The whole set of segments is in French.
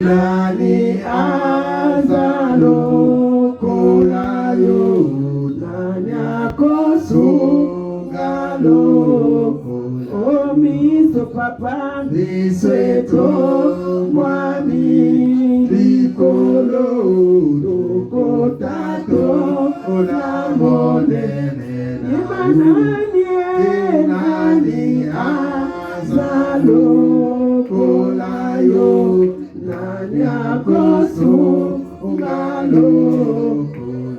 Nani azalo kolayo nanya kosungalo omiso papa miseto mwami likolo dokotato olamonene nani azalo kolayo nanya kosungalo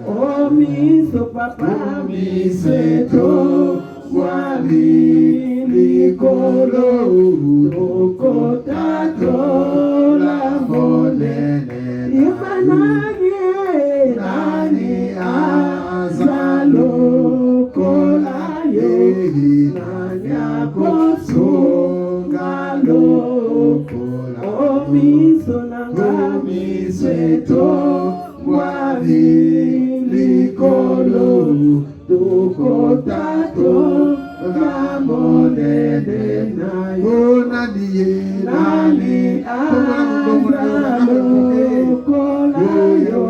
omiso papa miseto mwami likolo dokotato olamonene nani azalo kolayo nanya kosungalo omiso nanga miseto mwami likolo dokotato olamonene nayo nani azalo kolayo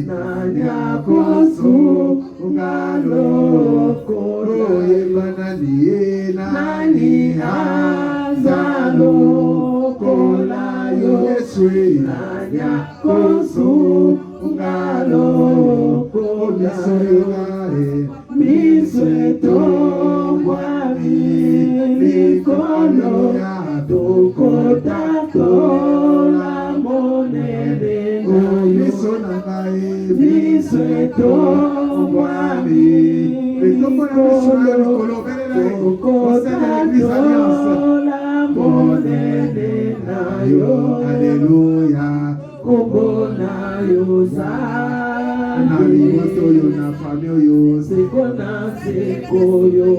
nanya kosungalo kolayo nani azalo kolayo nanya kosungalo kolayo miseto mwami likolo dokotato olamonene miseto mwami likolo dokotato olamonene nayo. Haleluya. Kombo nayo zambi na famio sekona sekoyo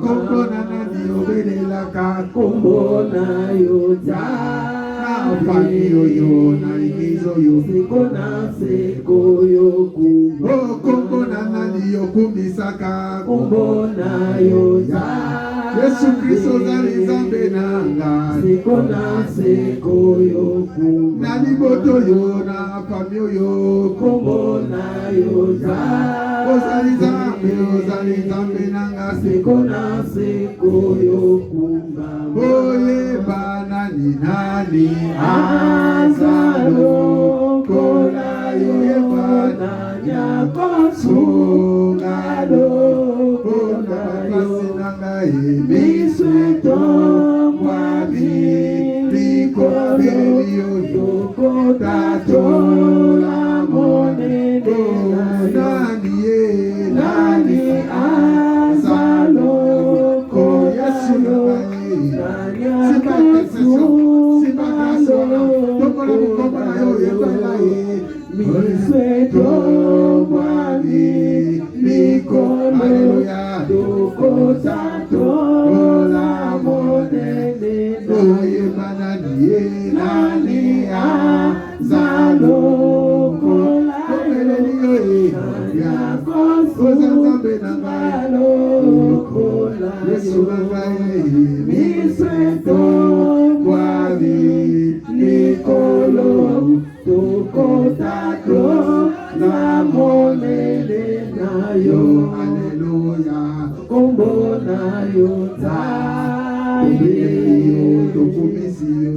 kombo na nani obelela ka kombo nayo zambi famio yo na igizo yo sekona sekoyo kombo na nani yo kumisaka kombo nayo zambi Yesu Kristo zali zambe nanga sekona sekoyo nani boto yo na famio yo kombo nayo ozali zambe nanga sekona sekoyo oye banani nani azalo kolayo ye bananya kosungalo kolayo miseto mwami likobelio dokotato olamonene nani azalo koyasilo nanya kosungalo miseto mwami likolo dokotato olamonene naye banani nani azalo kolayo nanya kosungalo kolayo miseto mwami likolo dokotato olamonene nayo. Haleluya. Kombo nayo zambi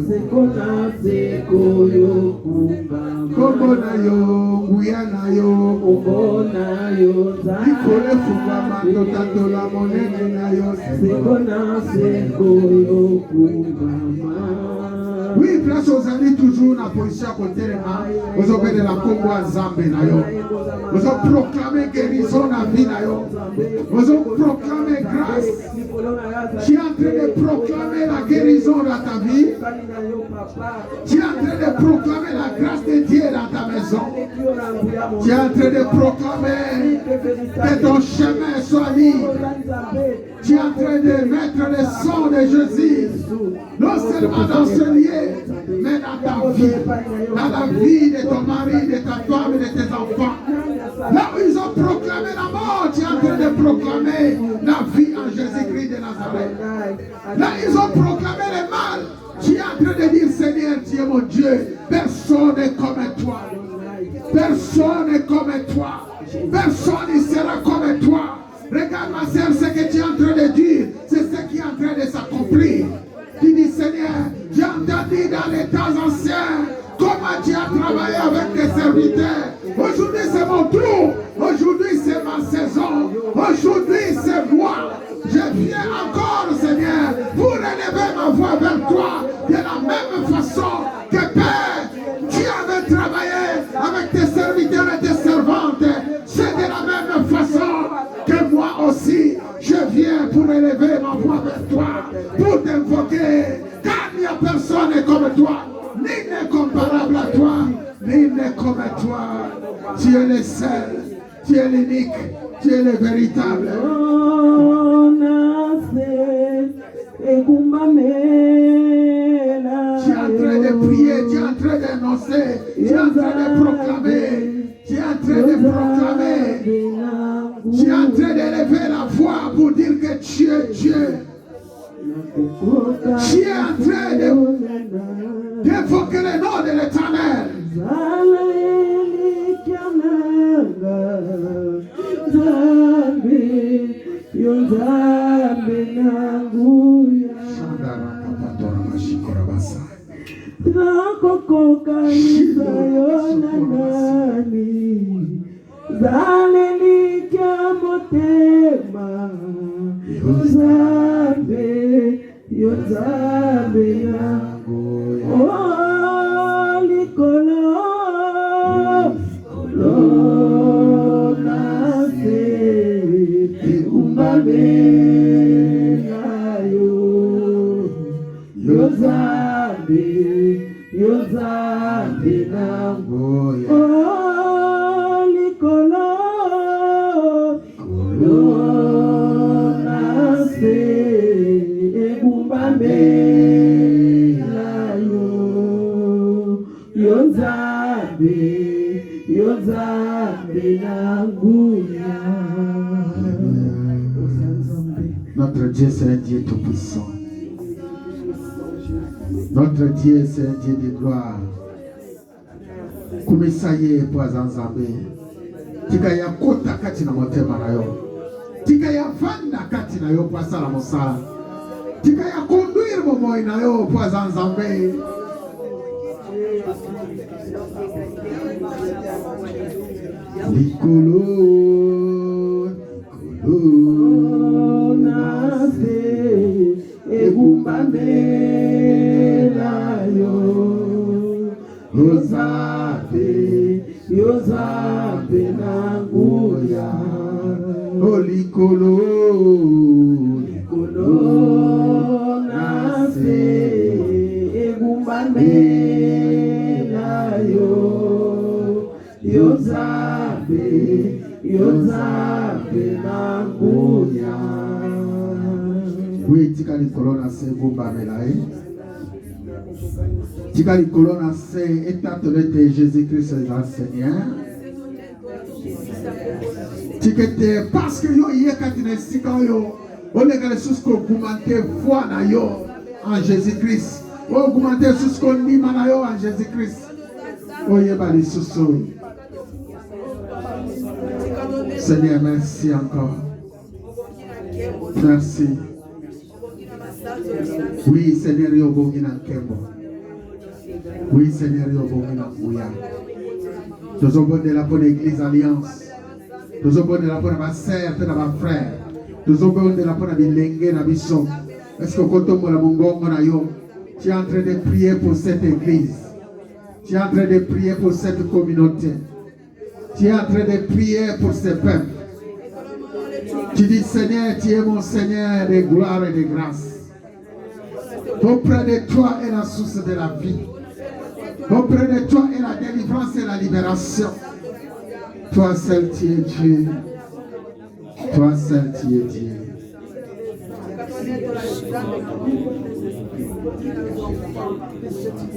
sekona sekoyo kumbama kombo nayo nguya nayo kombo nayo zambi ikole fungama totato olamonene nayo sekona sekoyo kumbama. Oui, place aux amis toujours na position côté vous obéissez la combo à Zambé nayo. Vous avez proclamé guérison na vie nayo. Vous avez proclamé grâce. Tu es en train de proclamer la guérison dans ta vie. Tu es en train de proclamer la grâce de Dieu dans ta maison. Tu es en train de proclamer que ton chemin soit libre. Tu es en train de mettre le sang de Jésus non seulement dans ce lieu, mais dans ta vie, dans la vie de ton mari, de ta femme et de tes enfants. Là où ils ont proclamé la mort, tu es en train de proclamer la vie en Jésus-Christ de Nazareth. Là ils ont proclamé le mal, Tu es en train de dire, Seigneur, tu es mon Dieu. Personne n'est comme toi. Personne n'est comme toi. Personne ne sera comme toi. Regarde ma sœur, ce que tu es en train de dire, c'est ce qui est en train de s'accomplir. Tu dis, Seigneur, j'ai entendu dans les temps anciens comment tu as travaillé avec tes serviteurs. Aujourd'hui, c'est mon tour. Aujourd'hui, c'est ma saison. Aujourd'hui, c'est moi. Je viens encore, Seigneur, pour élever ma voix vers toi de la même façon que Père, tu avais travaillé avec tes serviteurs et tes servantes. C'est de la même façon que moi aussi, je viens pour élever ma voix vers toi, pour t'invoquer, car il n'y a personne comme toi, ni n'est comparable à toi, ni n'est comme toi. Tu es le seul, tu es l'unique, tu es le véritable. Tu es en train de prier, tu es en train d'annoncer, tu es en train de proclamer, tu es en train de proclamer, tu es en train d'élever la voix pour dire que tu es Dieu. Tu es en train d'évoquer le nom de l'Éternel. Notre Dieu, c'est un Dieu tout-puissant. Notre Dieu, c'est un Dieu de gloire. Kumisaye poza nzambe. Tika ya kota kati na motema na yo. Tika ya vanda kati na yo poza la mosala. Tika ya conduire momo na yo poza nzambe. Likolo nase egumbamela yo. Yozabe nanguya. Oh likolo nase egumbamela yo. Yozabe nanguya. Oui, tika likolo nase egumbamela tika likolo nase etatolete Jésus-Christ le Seigneur. Tikete parce que yo yekati na sika yo olegale susko augmenter foi na yo en Jésus-Christ. Augmenter susko ndima na yo en Jésus-Christ. Oyeba li suso. Seigneur, merci encore. Merci. Oui, Seigneur, yo bongi na nkembo. Oui, Seigneur, yo bongi na kuya. Nous avons de la bonne église alliance. Nous avons de la bonne ma sœur, de ma frère. Nous avons de la bonne bilingue na biso. Est-ce que kotombo la mongongo na yo? Tu es en train de prier pour cette église. Tu es en train de prier pour cette communauté. Tu es en train de prier pour ce peuple. Tu dis, Seigneur, tu es mon Seigneur de gloire et de grâce. Auprès de toi est la source de la vie. Auprès de toi est la délivrance et la libération. Toi seul tu es Dieu. Toi seul tu es Dieu.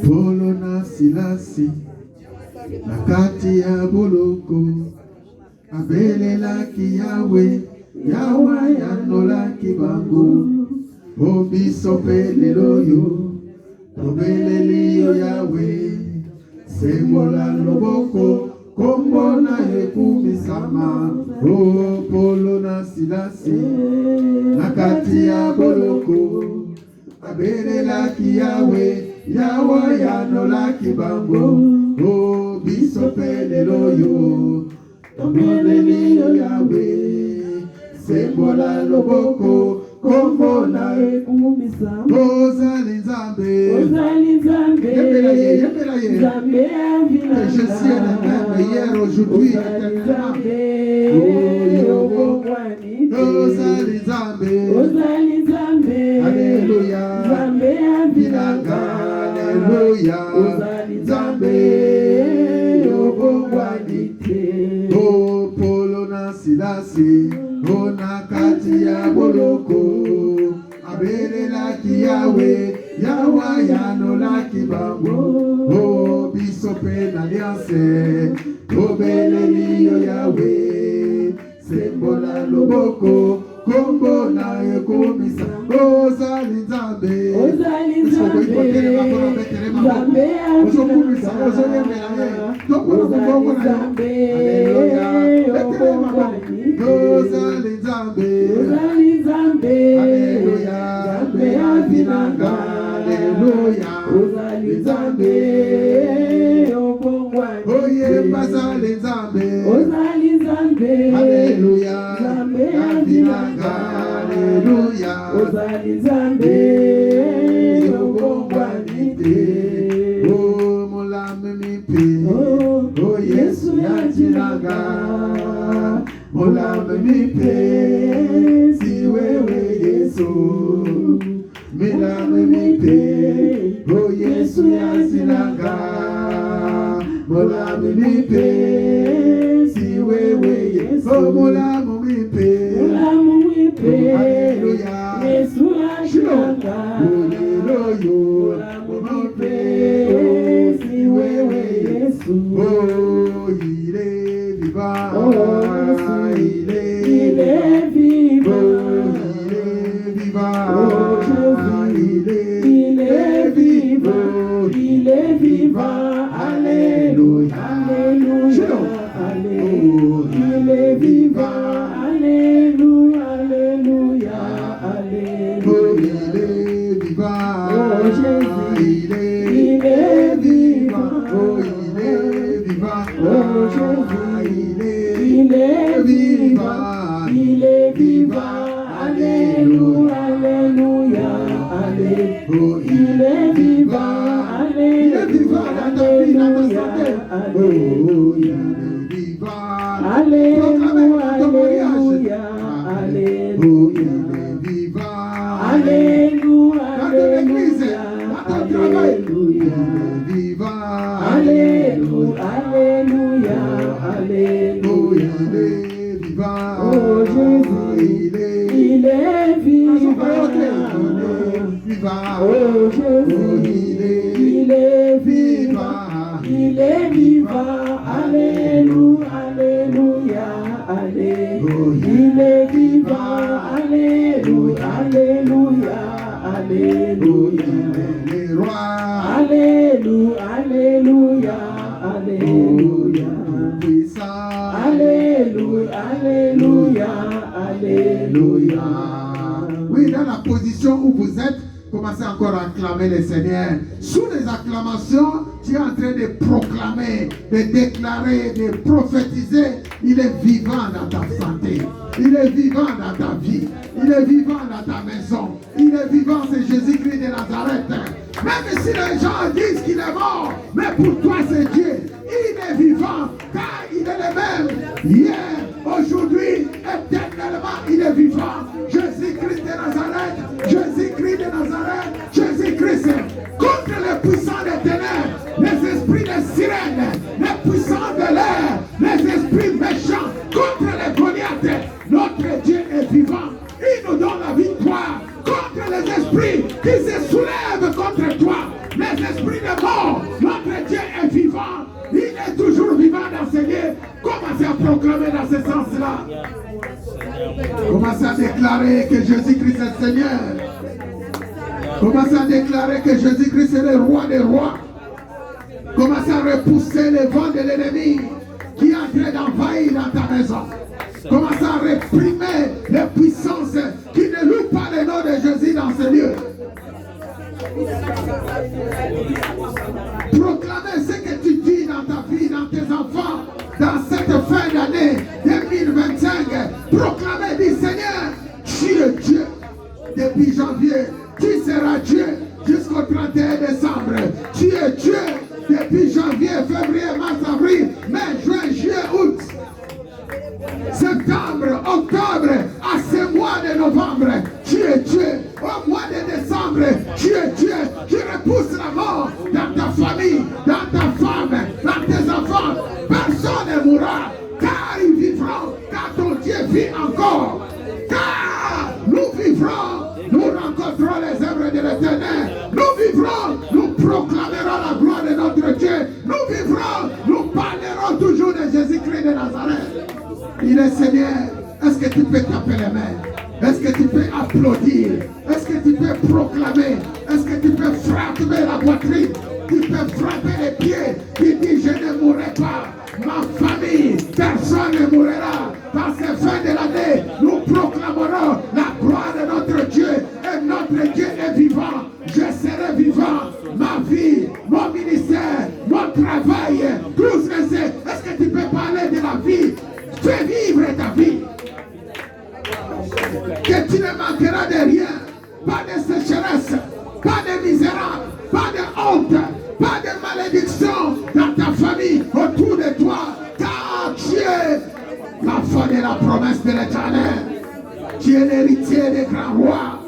Polo na silasi nakati ya boloko abelelaki Yawe yanolaki bango obiso pe lelo yo Tobeleli yo Yahweh, sembola loboko, kombo na ekumisama, o polo na silasi, nakati ya boloko, abelelaki Yahweh, Yahweh yanolaki bango, o biso pelelo yo, tobeleli yo Yahweh, sembola loboko, kombo na ekumisama, ozali Nzambe, yembela ye, Nzambe avila, je suis le même hier, aujourd'hui, éternellement, ozali Nzambe, alléluia, Nzambe avilanga, alléluia, ozali Nzambe, obongwanite, o polo na silasi, o nakati ya boloko, abelelaki Yahweh, Yahweh yanolaki bango, o biso pe na alliance, tobeleli yo Yahweh, sembola loboko, kombo na ekomisa, ozali Nzambe, Nzambe ozokumisa, ozoyembela ye, tokolo kubongo na yo, aleluya, ozali Nzambe, aleluya, Nzambe avinanga, aleluya, ozali Nzambe, oyemba zali Nzambe, aleluya, Nzambe avinanga, aleluya, ozali Nzambe, obongwanite, o molame mipe, o Yesu yatinanga, molame mipe, si wewe Yesu, milame mipe, o Yesu yatinanga, molame mipe, si wewe Yesu, o molame mipe, aleluya, Yesu yatinanga, molame mipe, si wewe Yesu, oh il est vivant, oh il est vivant, oh il est vivant, oh Jésus, il est vivant, il est vivant, alléluia, alléluia, alléluia, il est vivant, alléluia, alléluia, alléluia, oh il est vivant, oh Jésus, il est vivant, oh il est vivant, oh Jésus, il est vivant, il est vivant, alléluia, alléluia, alléluia, oh il est vivant, alléluia, il est vivant dans ta vie, dans ta santé, oh il est vivant, alléluia, alléluia, alléluia, oh il est vivant, alléluia, dans ton église, dans ton travail, il est vivant, alléluia, alléluia, alléluia, il est vivant, oh Jésus, il est vivant, oh Jésus, il est vivant, il est vivant, alléluia, alléluia, alléluia, il est vivant, alléluia, alléluia, alléluia, les rois, alléluia, alléluia, alléluia, puissant, alléluia, alléluia, alléluia. Oui, dans la position où vous êtes, commencez encore à acclamer le Seigneur. Sous les acclamations, tu es en train de proclamer, de déclarer, de prophétiser. Il est vivant dans ta santé. Il est vivant dans ta vie. Il est vivant dans ta maison. Il est vivant, c'est Jésus-Christ de Nazareth. Même si les gens disent qu'il est mort, mais pour toi c'est Dieu. Il est vivant, car il est le même. Hier, aujourd'hui, éternellement, il est vivant. Jésus-Christ de Nazareth, Jésus-Christ de Nazareth, Jésus-Christ. Contre les puissants des ténèbres, les esprits des sirènes, les puissants de l'air, les esprits méchants, contre les Goliaths, notre Dieu est vivant. Il nous donne la victoire contre les esprits qui se soulèvent contre toi. Les esprits de mort, notre Dieu est vivant. Il est toujours vivant dans ce lieu. Commencez à proclamer dans ce sens-là. Commencez à déclarer que Jésus-Christ est Seigneur. Commence à déclarer que Jésus-Christ est le roi des rois. Commence à repousser les vents de l'ennemi qui est en train d'envahir dans ta maison. Commence à réprimer les puissances qui ne louent pas le nom de Jésus dans ce lieu. Proclamez ce que tu dis dans ta vie, dans tes enfants, dans cette fin d'année 2025. Proclamez, dis Seigneur, tu es Dieu. Depuis janvier, tu seras Dieu jusqu'au 31 décembre. Tu es Dieu depuis janvier, février, mars, avril, mai, juin, juillet, août. Septembre, octobre, à ce mois de novembre, tu es Dieu. Au mois de décembre, tu es Dieu. Tu repousses la mort dans ta famille, dans ta femme, dans tes enfants. Personne ne mourra, car ils vivront, car ton Dieu vit encore. Car nous vivrons, nous rencontrerons les œuvres de l'Éternel. Nous vivrons, nous proclamerons la gloire de notre Dieu. Nous vivrons, nous parlerons toujours de Jésus-Christ de Nazareth. Il est Seigneur. Est-ce que tu peux taper les mains? Est-ce que tu peux applaudir? Est-ce que tu peux proclamer? Est-ce que tu peux frapper la poitrine? Tu peux frapper les pieds. Tu dis je ne mourrai pas. Ma famille, personne ne mourra. Dans ces fins de l'année, nous proclamerons la gloire de notre Dieu. Et notre Dieu est vivant. Je serai vivant. Ma vie, mon ministère, mon travail, tout ce que c'est. Est-ce que tu peux parler de la vie? Fais vivre ta vie. Que tu ne manqueras de rien. Pas de sécheresse, pas de misérable, pas de honte, pas de malédiction dans ta famille, autour de toi. Car tu es la foi de la promesse de l'Éternel. Tu es l'héritier des grands rois.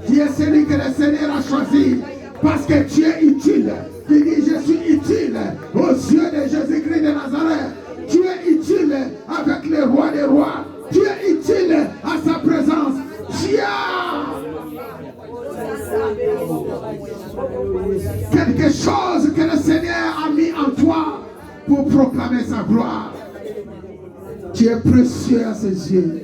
Tu es celui que le Seigneur a choisi. Parce que tu es utile. Tu dis je suis utile aux yeux de Jésus-Christ de Nazareth. Tu es utile avec le roi des rois. Tu es utile à sa présence. Tu as quelque chose que le Seigneur a mis en toi pour proclamer sa gloire. Tu es précieux à ses yeux.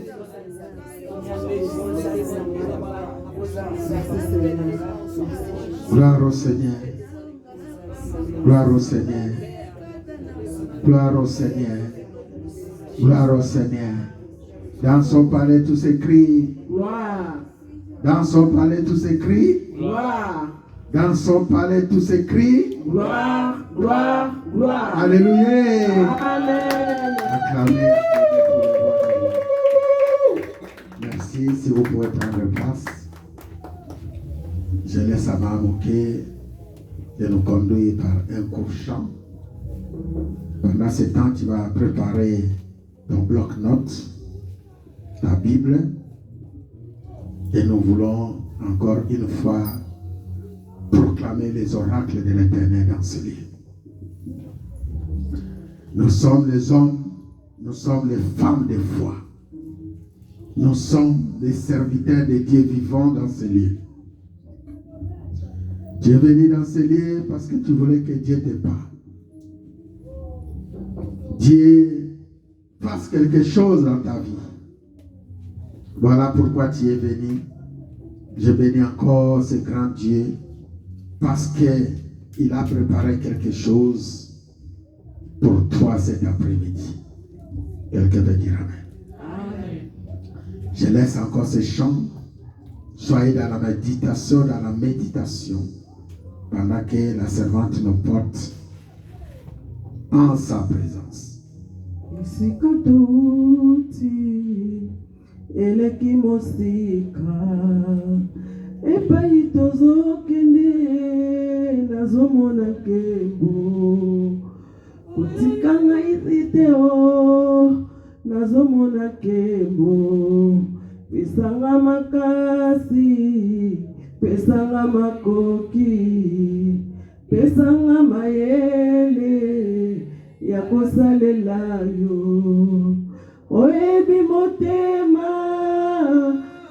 Gloire au Seigneur. Gloire au Seigneur. Gloire au Seigneur. Gloire au Seigneur. Dans son palais, tout s'écrit. Gloire. Dans son palais, tout s'écrit. Gloire. Dans son palais, tout s'écrit. Gloire, gloire, gloire. Alléluia. Amen. Acclamez. Merci. Si vous pouvez prendre place. Je laisse à Mahamouké de nous conduire par un court chant. Pendant ce temps, tu vas préparer ton bloc-notes, ta Bible, et nous voulons encore une fois proclamer les oracles de l'Éternel dans ce lieu. Nous sommes les hommes, nous sommes les femmes de foi. Nous sommes les serviteurs de Dieu vivants dans ce lieu. Tu es venu dans ce lieu parce que tu voulais que Dieu te parle. Dieu fasse quelque chose dans ta vie. Voilà pourquoi tu es venu. Je bénis encore ce grand Dieu parce qu'il a préparé quelque chose pour toi cet après-midi. Quelqu'un veut dire Amen. Je laisse encore ce chant. Soyez dans la méditation, pendant que la servante nous porte en sa présence. Eleki mosika epai tozokende nazomona nkembo kotikanga isite o nazomona nkembo pesanga makasi pesanga makoki pesanga mayele ya kosalela yo oyebi motema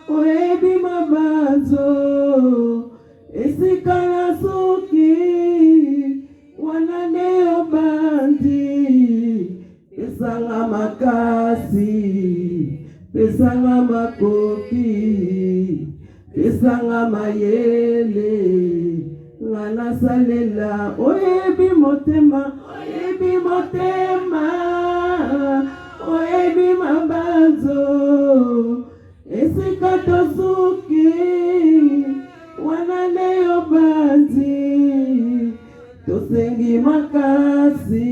oyebi mabanzo esika na soki wana ne obandi pesanga makasi pesanga makoki pesanga mayele nasalela oyebi motema oyebi mabanzo esika tosuki wana leyo banzi tosengi makasi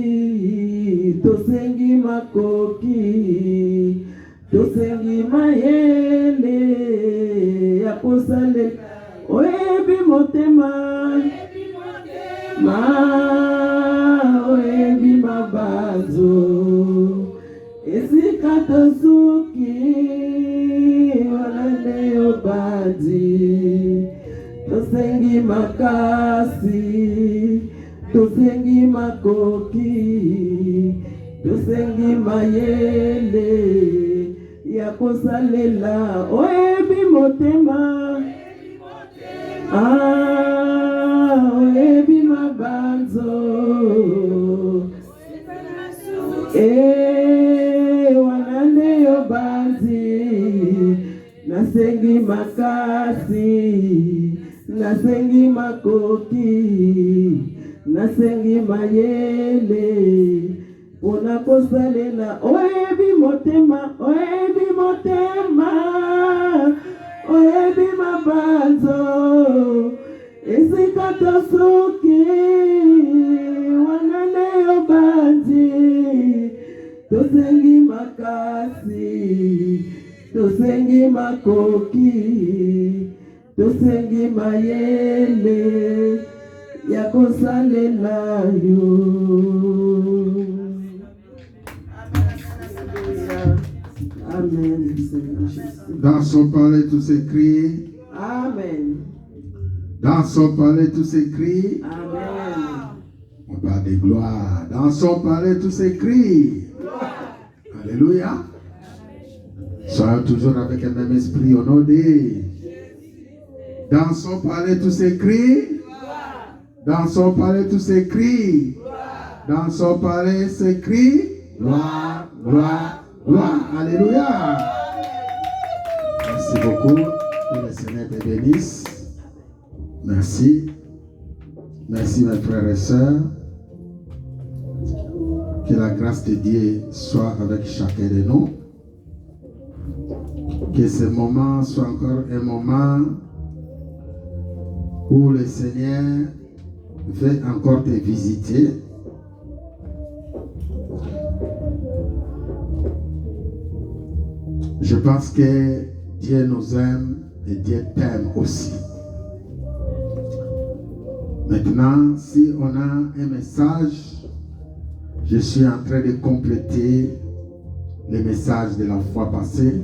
tosengi makoki tosengi mayele ya kosalela oyebi motema oyebi mabanzo esika tosuki wana leyo banzi tosengi makasi tosengi makoki tosengi mayele ya kosalela oyebi motema oyebi mabanzo wana leyo banzi nasengi makasi nasengi makoki nasengi mayele pona kosalela oyebi motema oyebi mabanzo esika tosuki wana leyo banzi tosengi makasi tosengi makoki tosengi mayele ya kosalela yo. Amen. Dans son palais tout s'écrit. Amen. Dans son palais tout s'écrit. Amen. On parle de gloire. Dans son palais tout s'écrit. Alléluia. Soyons toujours avec un même esprit au nom de. Dans son palais tout s'écrit. Dans son palais tout s'écrit. Dans son palais s'écrit. Gloire, gloire, gloire. Alléluia. Merci beaucoup. Que le Seigneur te bénisse. Merci. Merci mes frères et sœurs. Que la grâce de Dieu soit avec chacun de nous. Que ce moment soit encore un moment où le Seigneur veut encore te visiter. Je pense que Dieu nous aime et Dieu t'aime aussi. Maintenant, si on a un message, je suis en train de compléter le message de la fois passée.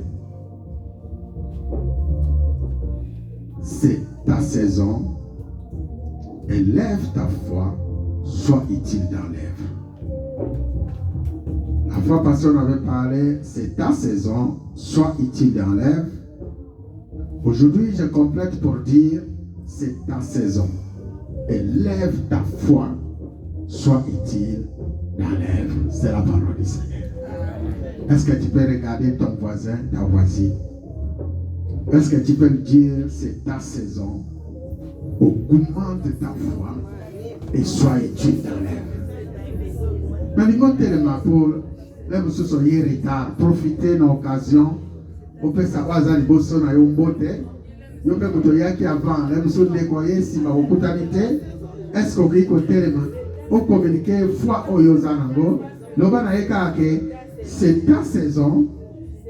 C'est ta saison. Élève ta foi, sois utile dans l'œuvre. La fois passée, on avait parlé, c'est ta saison, sois utile dans l'œuvre. Aujourd'hui, je complète pour dire, c'est ta saison. Élève ta foi, sois utile dans l'œuvre. C'est la parole du Seigneur. Est-ce que tu peux regarder ton voisin, ta voisine? Est-ce que tu peux lui dire, c'est ta saison? Augmente ta foi et sois utile dans l'œuvre. Mais nous tellement pour les monsieur soyez retard, profitez de l'occasion. On peut savoir ça les bossons à Yombote. Yo peut que tu qui avant les monsieur décoyer si ma opportunité. Est-ce qu'on dit que tellement on communique foi au Yozanango. L'obana eka que c'est ta saison.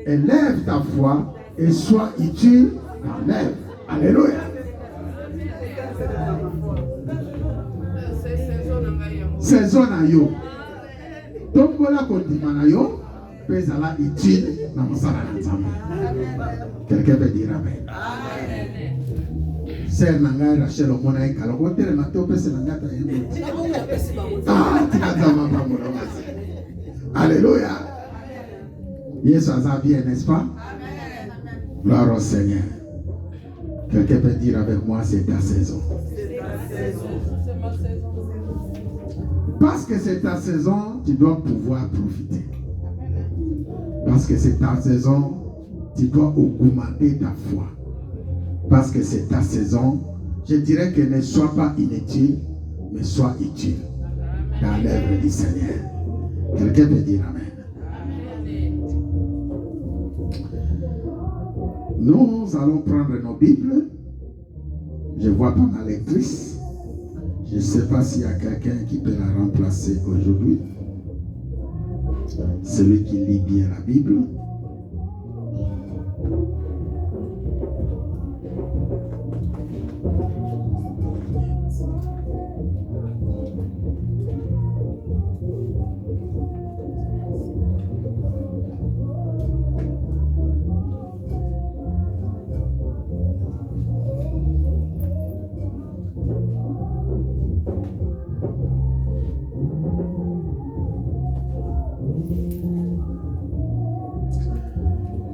Élève ta foi et sois utile dans l'œuvre. Alléluia. Saison na yo. Tombola kondima na yo. Pezala utile na mosala na Nzambe. Quelqu'un peut dire amen. Sœur nanga Rachel omona ekala ko tere mato pese nanga ta yemo. Ah, tikazama pa mona. Alléluia. Yesu a bien, n'est-ce pas? Gloire au Seigneur. Quelqu'un peut dire avec moi, c'est ta saison. C'est ma saison. Parce que c'est ta saison, tu dois pouvoir profiter. Parce que c'est ta saison, tu dois augmenter ta foi. Parce que c'est ta saison, je dirais que ne sois pas inutile, mais sois utile dans l'œuvre du Seigneur. Quelqu'un peut dire Amen. Nous allons prendre nos Bibles. Je vois pas ma lectrice. Je ne sais pas s'il y a quelqu'un qui peut la remplacer aujourd'hui. Celui qui lit bien la Bible.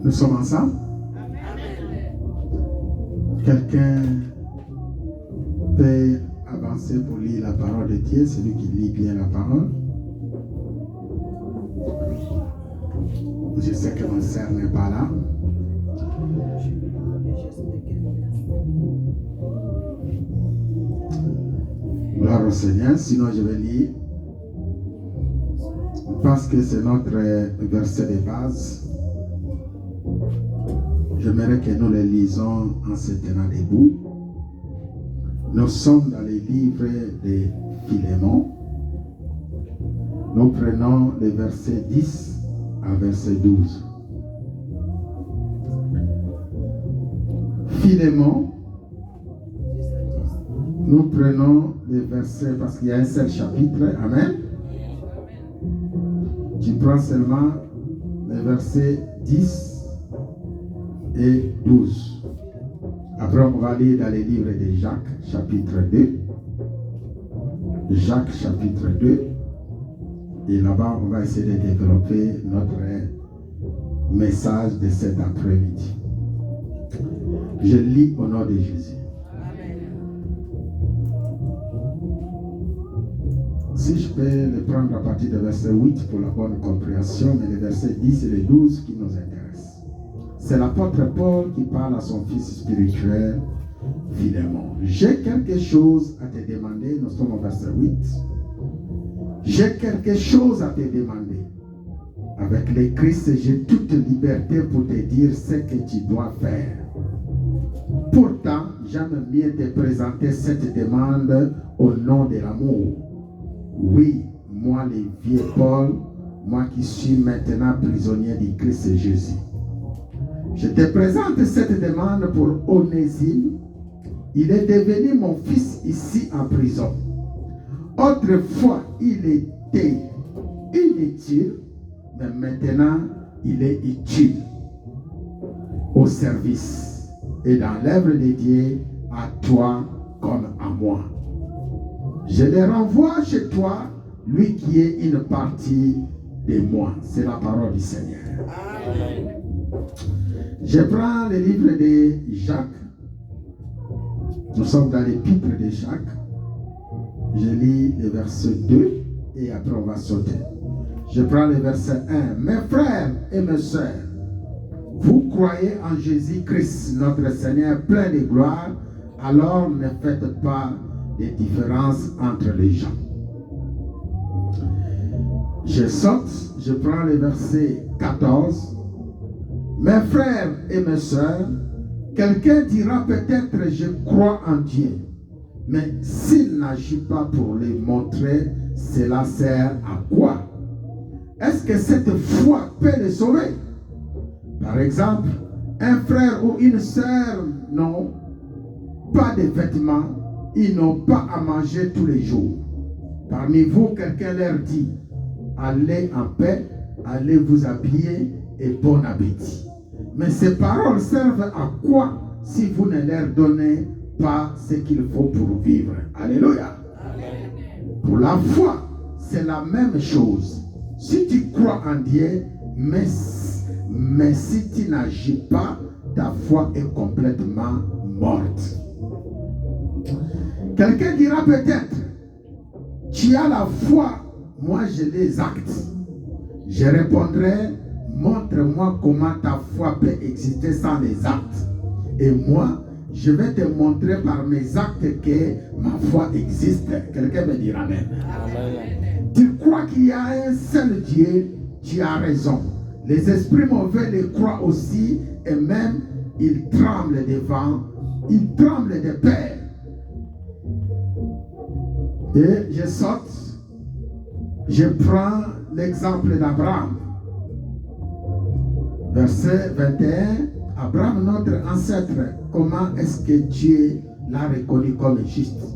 Nous sommes ensemble? Quelqu'un peut avancer pour lire la parole de Dieu, celui qui lit bien la parole. Je sais que mon sœur n'est pas là. Gloire au Seigneur, sinon je vais lire. Parce que c'est notre verset de base. J'aimerais que nous les lisons en se tenant debout. Nous sommes dans les livres de Philémon. Nous prenons les versets 10 à verset 12. Philémon, nous prenons les versets parce qu'il y a un seul chapitre. Amen. Tu prends seulement les versets 10 et 12. Après, on va lire dans les livres de Jacques, chapitre 2. Jacques, chapitre 2. Et là-bas, on va essayer de développer notre message de cet après-midi. Je lis au nom de Jésus. Si je peux le prendre à partir du verset 8 pour la bonne compréhension, mais les versets 10 et les 12 qui nous intéressent. C'est l'apôtre Paul qui parle à son fils spirituel, Philémon. J'ai quelque chose à te demander. Nous sommes au verset 8. J'ai quelque chose à te demander. Avec le Christ, j'ai toute liberté pour te dire ce que tu dois faire. Pourtant, j'aime bien te présenter cette demande au nom de l'amour. Oui, moi le vieux Paul, moi qui suis maintenant prisonnier du Christ Jésus. Je te présente cette demande pour Onésime. Il est devenu mon fils ici en prison. Autrefois, il était inutile, mais maintenant, il est utile au service et dans l'œuvre de Dieu, à toi comme à moi. Je le renvoie chez toi, lui qui est une partie de moi. C'est la parole du Seigneur. Amen. Je prends le livre de Jacques. Nous sommes dans l'épître de Jacques. Je lis le verset 2 et après on va sauter. Je prends le verset 1. Mes frères et mes sœurs, vous croyez en Jésus-Christ, notre Seigneur, plein de gloire, alors ne faites pas de différence entre les gens. Je saute, je prends le verset 14. Mes frères et mes sœurs, quelqu'un dira peut-être je crois en Dieu, mais s'il n'agit pas pour le montrer, cela sert à quoi? Est-ce que cette foi peut le sauver? Par exemple, un frère ou une sœur n'ont pas de vêtements, ils n'ont pas à manger tous les jours. Parmi vous, quelqu'un leur dit, allez en paix, allez vous habiller et bon appétit. Mais ces paroles servent à quoi si vous ne leur donnez pas ce qu'il faut pour vivre? Alléluia. Amen. Pour la foi, c'est la même chose. Si tu crois en Dieu, mais si tu n'agis pas, ta foi est complètement morte. Quelqu'un dira peut-être, tu as la foi, moi j'ai les actes. Je répondrai, montre-moi comment ta foi peut exister sans les actes. Et moi, je vais te montrer par mes actes que ma foi existe. Quelqu'un me dira Amen. Tu crois qu'il y a un seul Dieu, tu as raison. Les esprits mauvais le croient aussi et même ils tremblent devant, ils tremblent de peur. Et je saute, je prends l'exemple d'Abraham. Verset 21, Abraham, notre ancêtre, comment est-ce que Dieu l'a reconnu comme juste?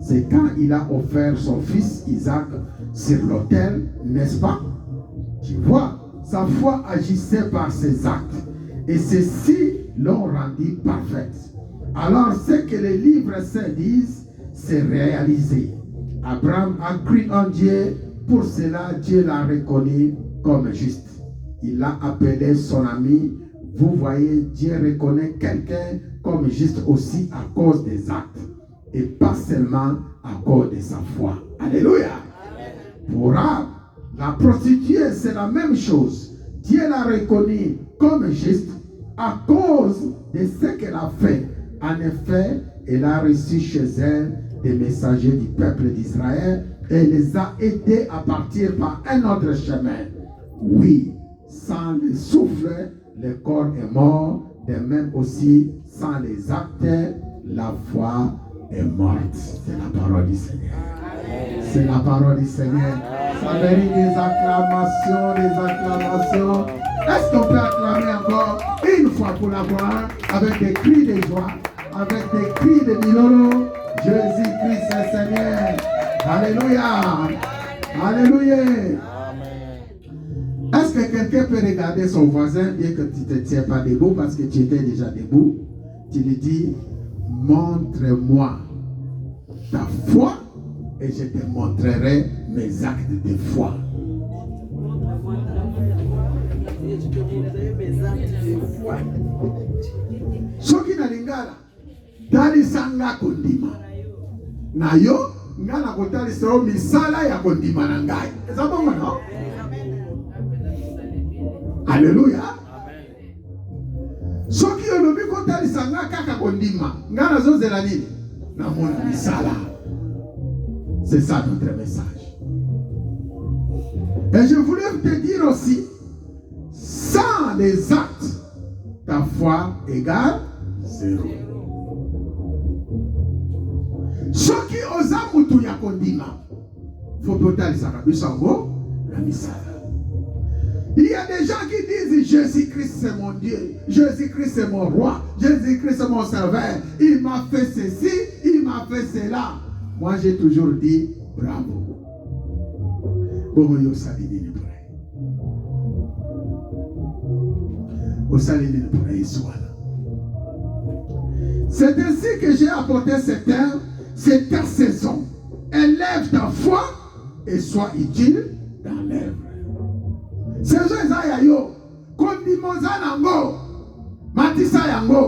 C'est quand il a offert son fils Isaac sur l'autel, n'est-ce pas? Tu vois, sa foi agissait par ses actes. Et ceux-ci l'ont rendu parfaite. Alors ce que les livres saints disent, c'est réalisé. Abraham a cru en Dieu, pour cela Dieu l'a reconnu comme juste. Il l'a appelé son ami. Vous voyez, Dieu reconnaît quelqu'un comme juste aussi à cause des actes et pas seulement à cause de sa foi. Alléluia. Pour Rahab, la prostituée, c'est la même chose. Dieu l'a reconnue comme juste à cause de ce qu'elle a fait. En effet, elle a reçu chez elle des messagers du peuple d'Israël et les a aidés à partir par un autre chemin. Oui, sans le souffle, le corps est mort, de même aussi, sans les actes, la foi est morte. C'est la parole du Seigneur. C'est la parole du Seigneur. Ça mérite des acclamations, des acclamations. Est-ce qu'on peut acclamer encore une fois pour la gloire, avec des cris de joie, avec des cris de milolo? Jésus-Christ est Seigneur. Alléluia. Alléluia. Est-ce que quelqu'un peut regarder son voisin, bien que tu ne te tiens pas debout, parce que tu étais déjà debout? Tu lui dis, montre-moi ta foi et je te montrerai mes actes de foi. Soki na lingala, talisanga kondima. Na yo, nga na kotalisa yo misala ya kondima na ngai. Eza bongo no? Alléluia. Soki olobi kotalisa nga kaka kondima, nga nazozela nini? Na mona misala. C'est ça notre message. Et je voulais te dire aussi, sans les actes, ta foi égale 0. Soki oza mutu ya kondima, faut totalisa kabisa ngo na misala. Il y a des gens qui disent Jésus-Christ c'est mon Dieu, Jésus-Christ c'est mon roi, Jésus-Christ c'est mon serveur, il m'a fait ceci, il m'a fait cela. Moi j'ai toujours dit bravo. C'est ainsi que j'ai apporté cette saison. Élève ta foi et sois utile dans l'œuvre. Saison eza yo kondimoza nango matisa yango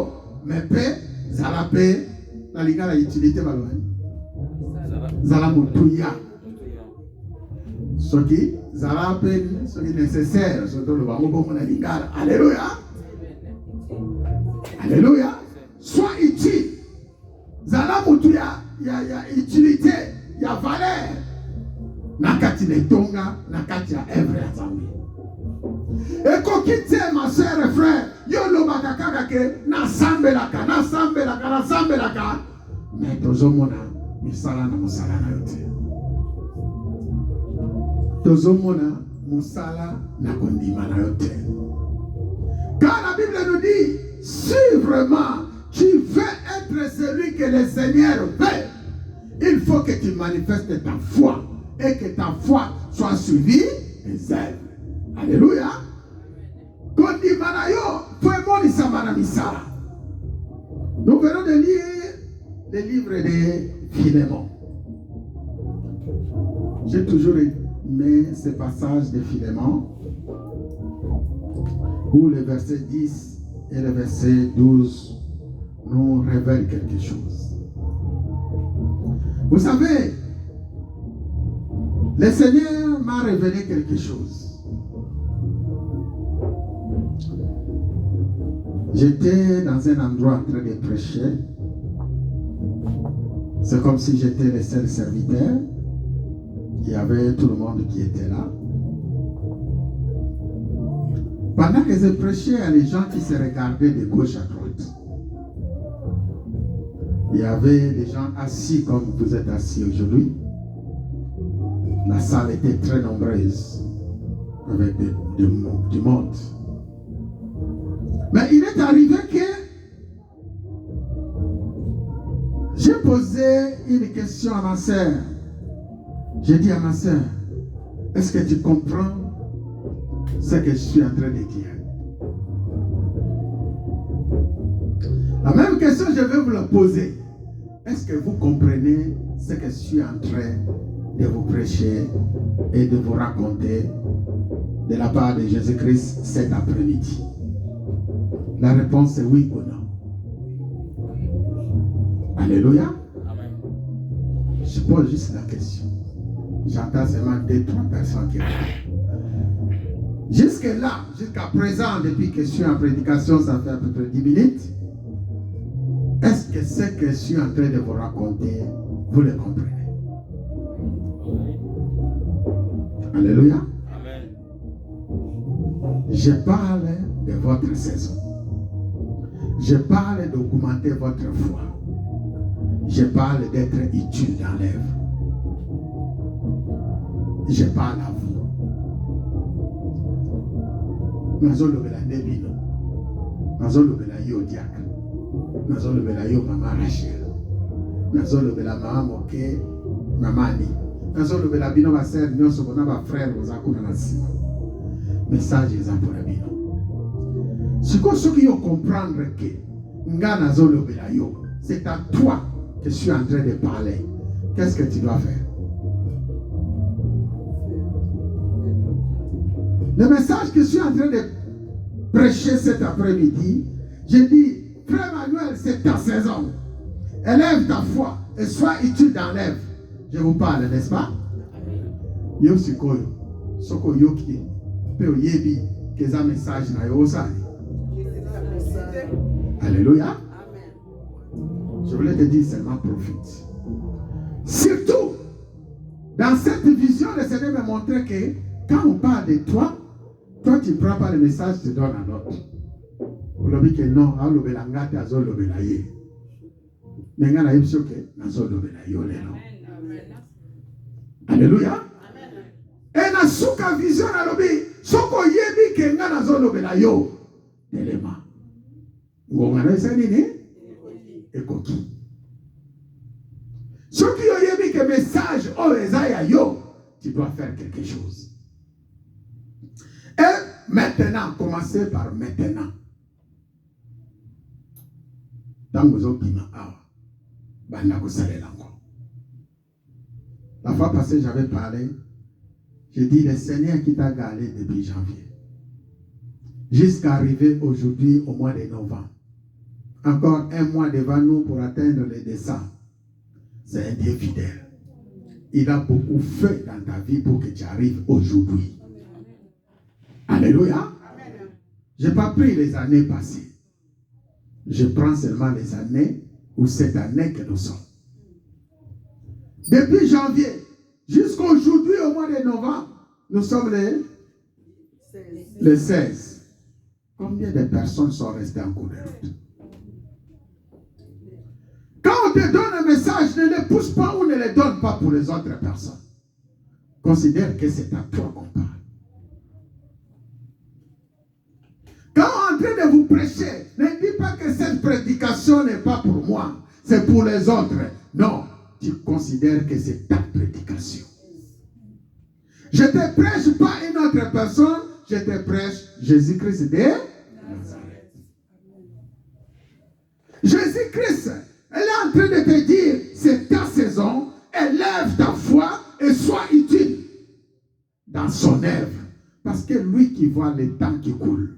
mepe zalape na lingala utilité balwani zala mutuya soki zalape soki nécessaire soto lo bango bomo na lingala. Alléluia. Alléluia. Sois utile. Zala mutuya ya utilité ya valeur nakati le tonga nakati ya œuvre ya Nzambe. Et quand tu ma soeur et frère, yo lo bakakaka ke na sambelaka. Mais tozomona misala na musala na yote. Tozomona musala na kondima na yote. Car la Bible nous dit, si vraiment tu veux être celui que le Seigneur veut, il faut que tu manifestes ta foi et que ta foi soit suivie des œuvres. Alléluia. Nous venons de lire le livre de Philémon. J'ai toujours aimé ce passage de Philémon où le verset 10 et le verset 12 nous révèlent quelque chose. Vous savez, le Seigneur m'a révélé quelque chose. J'étais dans un endroit en train de prêcher C'est comme si j'étais le seul serviteur. Il y avait tout le monde qui était là. Pendant que je prêchais, il y a les gens qui se regardaient de gauche à droite. Il y avait des gens assis comme vous êtes assis aujourd'hui. La salle était très nombreuse, avec du monde. Mais il est arrivé que j'ai posé une question à ma sœur. J'ai dit à ma sœur, est-ce que tu comprends ce que je suis en train de dire? La même question, je vais vous la poser. Est-ce que vous comprenez ce que je suis en train de vous prêcher et de vous raconter de la part de Jésus-Christ cet après-midi? La réponse est oui ou non. Alléluia. Amen. Je pose juste la question. J'entends seulement 2-3 personnes qui répondent. Jusque-là, jusqu'à présent, depuis que je suis en prédication, ça fait à peu près 10 minutes. Est-ce que ce que je suis en train de vous raconter, vous le comprenez? Alléluia. Amen. Je parle de votre saison. Je parle d'augmenter votre foi. Je parle d'être utile dans l'œuvre. Je parle à vous. Nazolobela Nebino. Nazolobela yo diacre. Nazolobela yo Mama Rachel. Nazolobela Mama Moke Mamani. Nazolobela bino ba sœur nyonso bona ba frère bozakuna na sima. Message exemple na bino. Siko soki yo comprendre que nga nazolobela yo, c'est à toi que je suis en train de parler. Qu'est-ce que tu dois faire? Le message que je suis en train de prêcher cet après-midi, je dis, frère Manuel, c'est ta saison. Élève ta foi et sois utile dans l'œuvre. Je vous parle, n'est-ce pas? Yo sikoyo, soko yoki, pe oyebi, keza message na yo osali. Alléluia. Je voulais te dire seulement profite. Surtout, dans cette vision, le Seigneur m'a montré que quand on parle de toi, toi tu ne prends pas le message, tu donnes à l'autre. Vous l'avez dit que non, Alléluia. Et na suka vision na lobi, soko yebi ke nga na zolo bela yo. Elema. Ngongana nini? Ekoki. Soki yo yebi ke message o ezaya yo, tu dois faire quelque chose. Et maintenant, commencez par maintenant. La fois passée, j'avais parlé. J'ai dit, le Seigneur qui t'a gardé depuis janvier, jusqu'à arriver aujourd'hui au mois de novembre. Encore un mois devant nous pour atteindre les décembre. C'est un Dieu fidèle. Il a beaucoup fait dans ta vie pour que tu arrives aujourd'hui. Alléluia. Je n'ai pas pris les années passées. Je prends seulement les années ou cette année que nous sommes. Depuis janvier jusqu'à aujourd'hui au mois de novembre, nous sommes les 16. Combien de personnes sont restées en cours de route? Quand on te donne un message, ne le pousse pas ou ne le donne pas pour les autres personnes. Considère que c'est à toi qu'on parle. Quand on est en train de vous prêcher, ne dis pas que cette prédication n'est pas pour moi, c'est pour les autres. Non, tu considères que c'est ta prédication. Je ne te prêche pas une autre personne, je te prêche Jésus-Christ de Nazareth. Jésus-Christ, elle est en train de te dire, c'est ta saison, élève ta foi et sois utile dans son œuvre. Parce que lui qui voit le temps qui coule,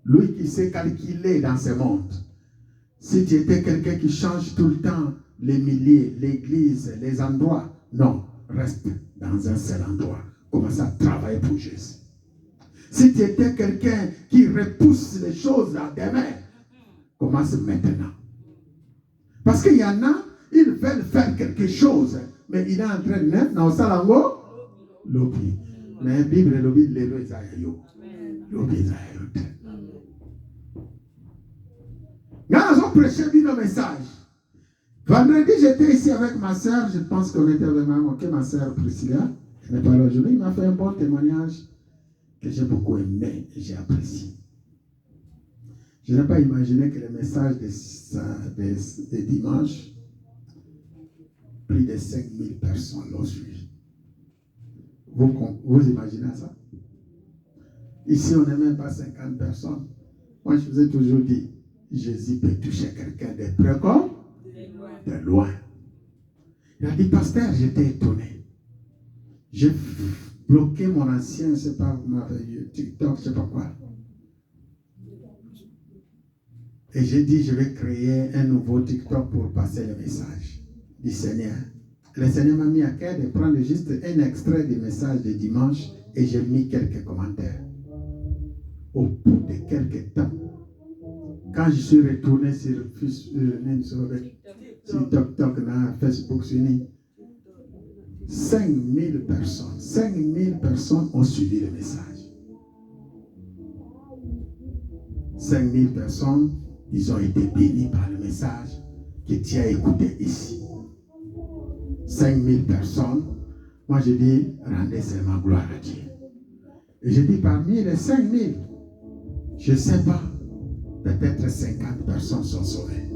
lui qui sait calculer dans ce monde, si tu étais quelqu'un qui change tout le temps les milliers, l'église, les endroits, non, reste dans un seul endroit. Commence à travailler pour Jésus. Si tu étais quelqu'un qui repousse les choses à demain, commence maintenant. Parce qu'il y en a, ils veulent faire quelque chose, mais il est en train de naître dans sa langue. Lobby. Mais la Bible, lobby, les lois, lobby, nous avons prêché un message. Vendredi, j'étais ici avec ma soeur. Je pense qu'on était vraiment ok, ma soeur Priscilla. Je n'ai pas là aujourd'hui. Il m'a fait un bon témoignage que j'ai beaucoup aimé et j'ai apprécié. Je n'ai pas imaginé que le message de dimanche, plus de 5000 personnes l'ont suivi. Vous imaginez ça? Ici, on n'est même pas 50 personnes. Moi, je vous ai toujours dit, Jésus peut toucher quelqu'un de près comme de loin. Il a dit, pasteur, j'étais étonné. J'ai bloqué mon ancien, je ne sais pas, TikTok, je ne sais pas quoi. Et j'ai dit, je vais créer un nouveau TikTok pour passer le message du Seigneur. Le Seigneur m'a mis à cœur de prendre juste un extrait du message de dimanche et j'ai mis quelques commentaires. Au bout de quelques temps, quand je suis retourné sur TikTok, Facebook, 5000 personnes ont suivi le message. 5000 personnes, ils ont été bénis par le message que tu as écouté ici. 5000 personnes, moi je dis, rendez seulement gloire à Dieu. Et je dis, parmi les 5000, je ne sais pas, peut-être 50 personnes sont sauvées.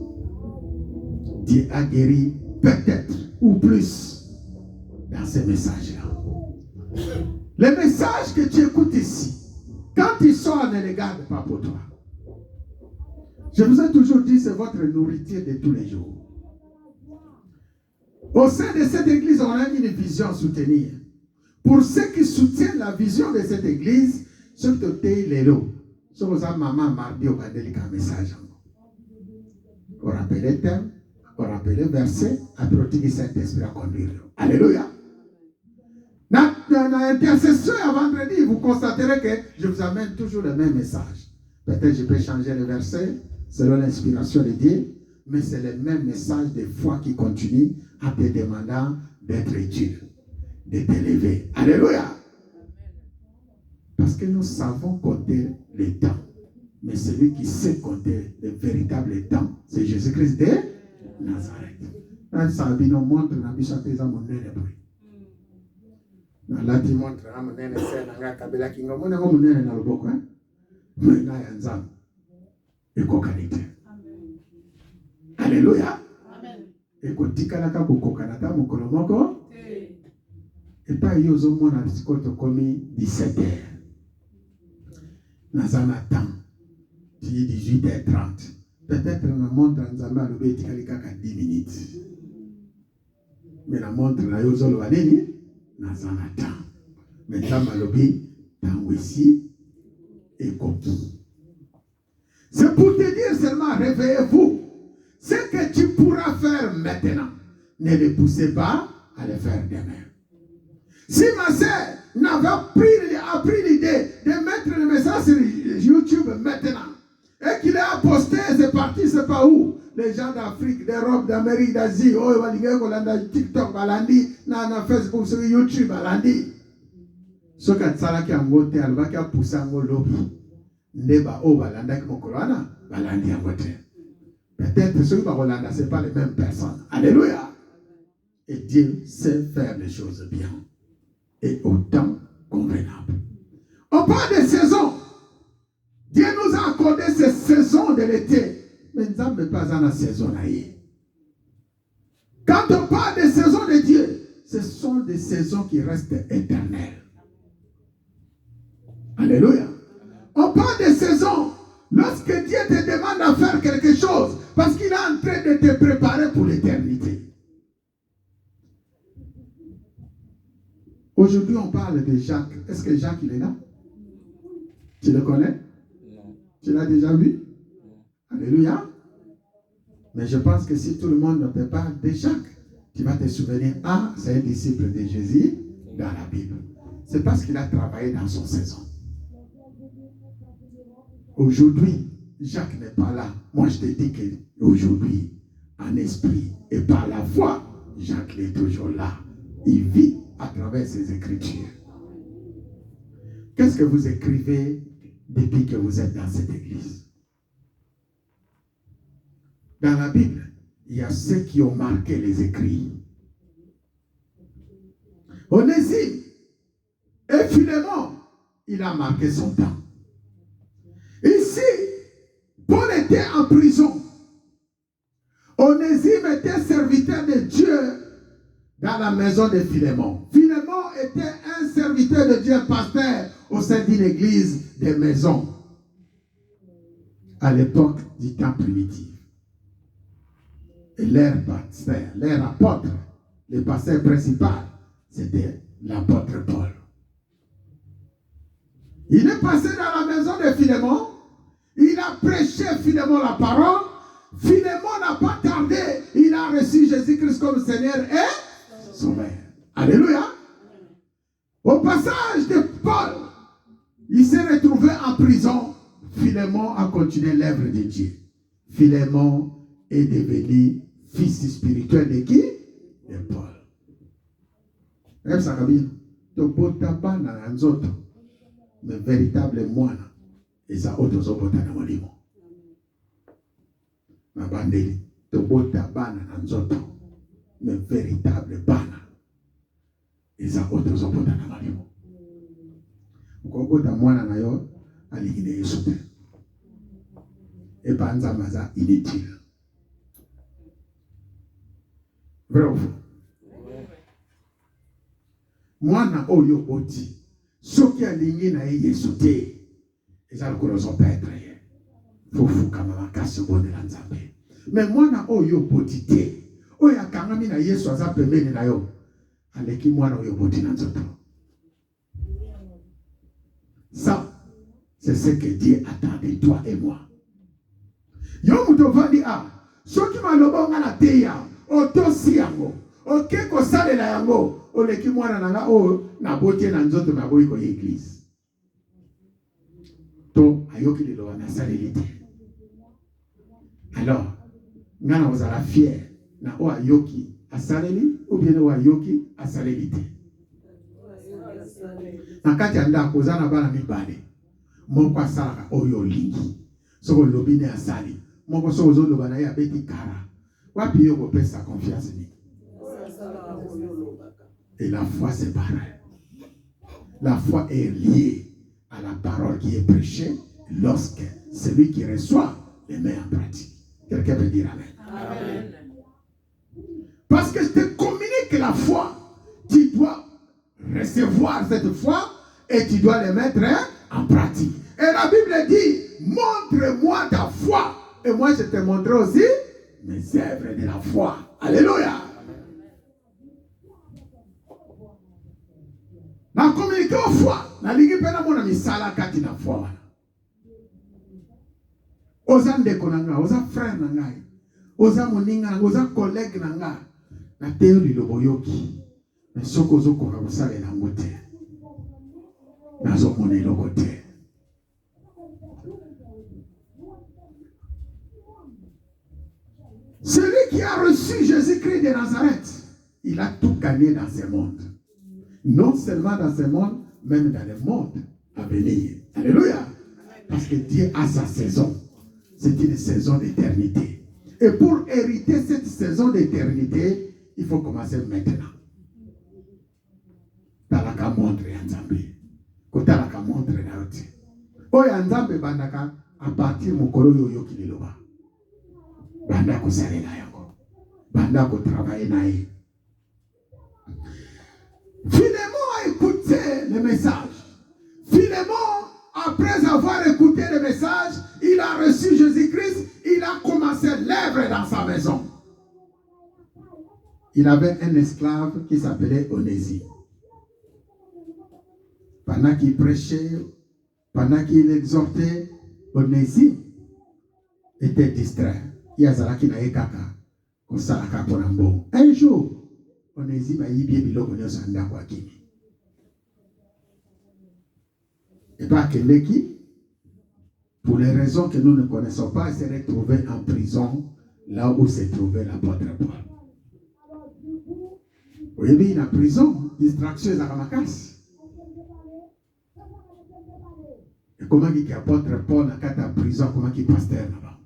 Dieu a guéri peut-être ou plus dans ces messages-là. Les messages que tu écoutes ici, quand ils sortent, ne les garde pas pour toi. Je vous ai toujours dit, c'est votre nourriture de tous les jours. Au sein de cette église, on a une vision à soutenir. Pour ceux qui soutiennent la vision de cette église, ceux qui te les lots. Ce que vous avez maman mardi au cadre un message. On rappelle les thèmes, on rappelle les versets, après on dit Saint-Esprit à conduire. Alléluia. Dans l'intercession à vendredi, vous constaterez que je vous amène toujours le même message. Peut-être je peux changer le verset selon l'inspiration de Dieu, mais c'est le même message de foi qui continue en te demandant d'être utile, de t'élever. Alléluia. Parce que nous savons compter les temps. Mais celui qui sait compter les véritables temps, c'est Jésus-Christ de Nazareth. Ça nous montre dans le chapitre de mon nez. Là, tu montres à mon nez, c'est dans la cabela qui nous montre mon nez dans le boko. Mais là, il y a un zam. Et kokanite. Alléluia. Et quand tu as un kokanata, mon kolomoko. Et pas yozo mon article comme 17h. Dans un temps, tu dis 18h30. Peut-être la montre en Zamba le béti kalika 10 minutes. Mais la montre na yozo le vaneni dans un temps. Mais Zamba le béti dans aussi et copie. C'est pour te dire seulement, réveillez-vous. Ce que tu pourras faire maintenant, ne le poussez pas à le faire demain. Si ma sœur n'avait appris l'idée de mettre le message sur YouTube maintenant, et qu'il a posté, c'est parti, c'est pas où. Les gens d'Afrique, d'Europe, d'Amérique, d'Asie, oh, ils vont TikTok, balandi, na Facebook, sur YouTube, balandi. Ce que tu as qui a monté, elle va pousser un lobby. Neba o balanda qui mokolana, balandi en vote. Peut-être ceux qui balanda, ce n'est pas les mêmes personnes. Alléluia. Et Dieu sait faire les choses bien. Et au temps convenable. On parle de saison. Dieu nous a accordé ces saisons de l'été. Mais nous n'avons pas dans la saison là. Quand on parle des saisons de Dieu, ce sont des saisons qui restent éternelles. Alléluia. On parle des saisons. Lorsque Dieu te demande à faire quelque chose, parce qu'il est en train de te préparer pour l'éternité. Aujourd'hui, on parle de Jacques. Est-ce que Jacques, il est là? Tu le connais? Non. Tu l'as déjà vu? Non. Alléluia. Mais je pense que si tout le monde te parle de Jacques, tu vas te souvenir, ah, c'est un disciple de Jésus dans la Bible. C'est parce qu'il a travaillé dans son saison. Aujourd'hui, Jacques n'est pas là. Moi, je te dis qu'aujourd'hui, en esprit. Et par la foi, Jacques est toujours là. Il vit à travers ses écritures. Qu'est-ce que vous écrivez depuis que vous êtes dans cette église? Dans la Bible, il y a ceux qui ont marqué les écrits. Onésime et Philémon, il a marqué son temps. Ici, Paul était en prison. Onésime était serviteur de Dieu dans la maison de Philémon. Philémon était un serviteur de Dieu, pasteur au sein d'une église de maison à l'époque du temps primitif. Et leur pasteur, leur apôtre, le pasteur principal, c'était l'apôtre Paul. Il est passé dans la maison de Philémon. Il a prêché Philémon la parole. Philémon n'a pas tardé. Il a reçu Jésus-Christ comme Seigneur et Sauveur. Alléluia. Au passage de Paul, il s'est retrouvé en prison. Philémon a continué l'œuvre de Dieu. Philémon est devenu fils spirituel de qui? De Paul. Même ça, mais véritable moine, et ça autozobota na molimo. Ma bandeli, to bota bana na nzoto, mais véritable bana, et ça autozobota na molimo. Ukobota moana na yo, aligine Yesu te. Et panza maza inutile. Vrai ou faux? Moana oyo boti. Soki alingi na Yesu te, ezali kolozo petre ye. Fufu kama makasi bonde la Nzambe. Mais mwana oyo boti te, oyo akangami na Yesu aza pembeni na yo, aleki mwana oyo boti na nzoto. Ça, c'est ce que Dieu attend de toi et moi. Yo mutovandi a, soki maloba ngana te ya, otosi yango, oke kosalela yango, oleki mwana nanga o na botie na nzoto na boyi ko église. To ayoki lelo na salelite. Alors, ngana ozala fier na o ayoki asaleli ou bien o ayoki asalelite. Na kati ya ndako ozana bana mibale. Moko asalaka oyo lingi. Soko lobi ne asali. Moko so ozoloba na ya beti kara. Wapi yo kopesa confiance ni? Et la foi, c'est pareil. La foi est liée à la parole qui est prêchée lorsque celui qui reçoit les met en pratique. Quelqu'un peut dire Amen. Amen. Parce que je te communique la foi. Tu dois recevoir cette foi et tu dois les mettre en pratique. Et la Bible dit, montre-moi ta foi. Et moi, je te montrerai aussi mes œuvres de la foi. Alléluia. Na communiquer au foi, na ligi pena mona misala kati na foi. Oza ndeko nanga, oza frère nanga, oza moninga, oza collègue nanga, na teo lilobo yoki. Na soko zoko ka kusale na ngote. Na zo mona iloko te. Celui qui a reçu Jésus-Christ de Nazareth, il a tout gagné dans ce monde. Non seulement dans ce monde, même dans le monde à venir. Alléluia. Parce que Dieu a sa saison. C'est une saison d'éternité. Et pour hériter cette saison d'éternité, il faut commencer maintenant. Talaka montre Nzambe. Kotalaka montre naoti. Oya Nzambe bandaka a partir mokolo yoyo kililoba. Banda ko salela yango. Banda ko travailler nae. Philémon a écouté le message. Philémon, après avoir écouté le message, il a reçu Jésus-Christ, il a commencé l'œuvre dans sa maison. Il avait un esclave qui s'appelait Onésime. Pendant qu'il prêchait, pendant qu'il exhortait, Onésime était distrait. Il y a Zalaki na ekaka, kosalaka ponambo. Un jour, Onésime a yibie biloko nyonso ndako akimi. Et pas Keleki, pour les raisons que nous ne connaissons pas, il s'est retrouvé en prison là où se trouvait l'apôtre Paul. Oui, mais la prison, distraction, ça va et comment il y a apôtre Paul dans la prison, comment il pasteur là-bas.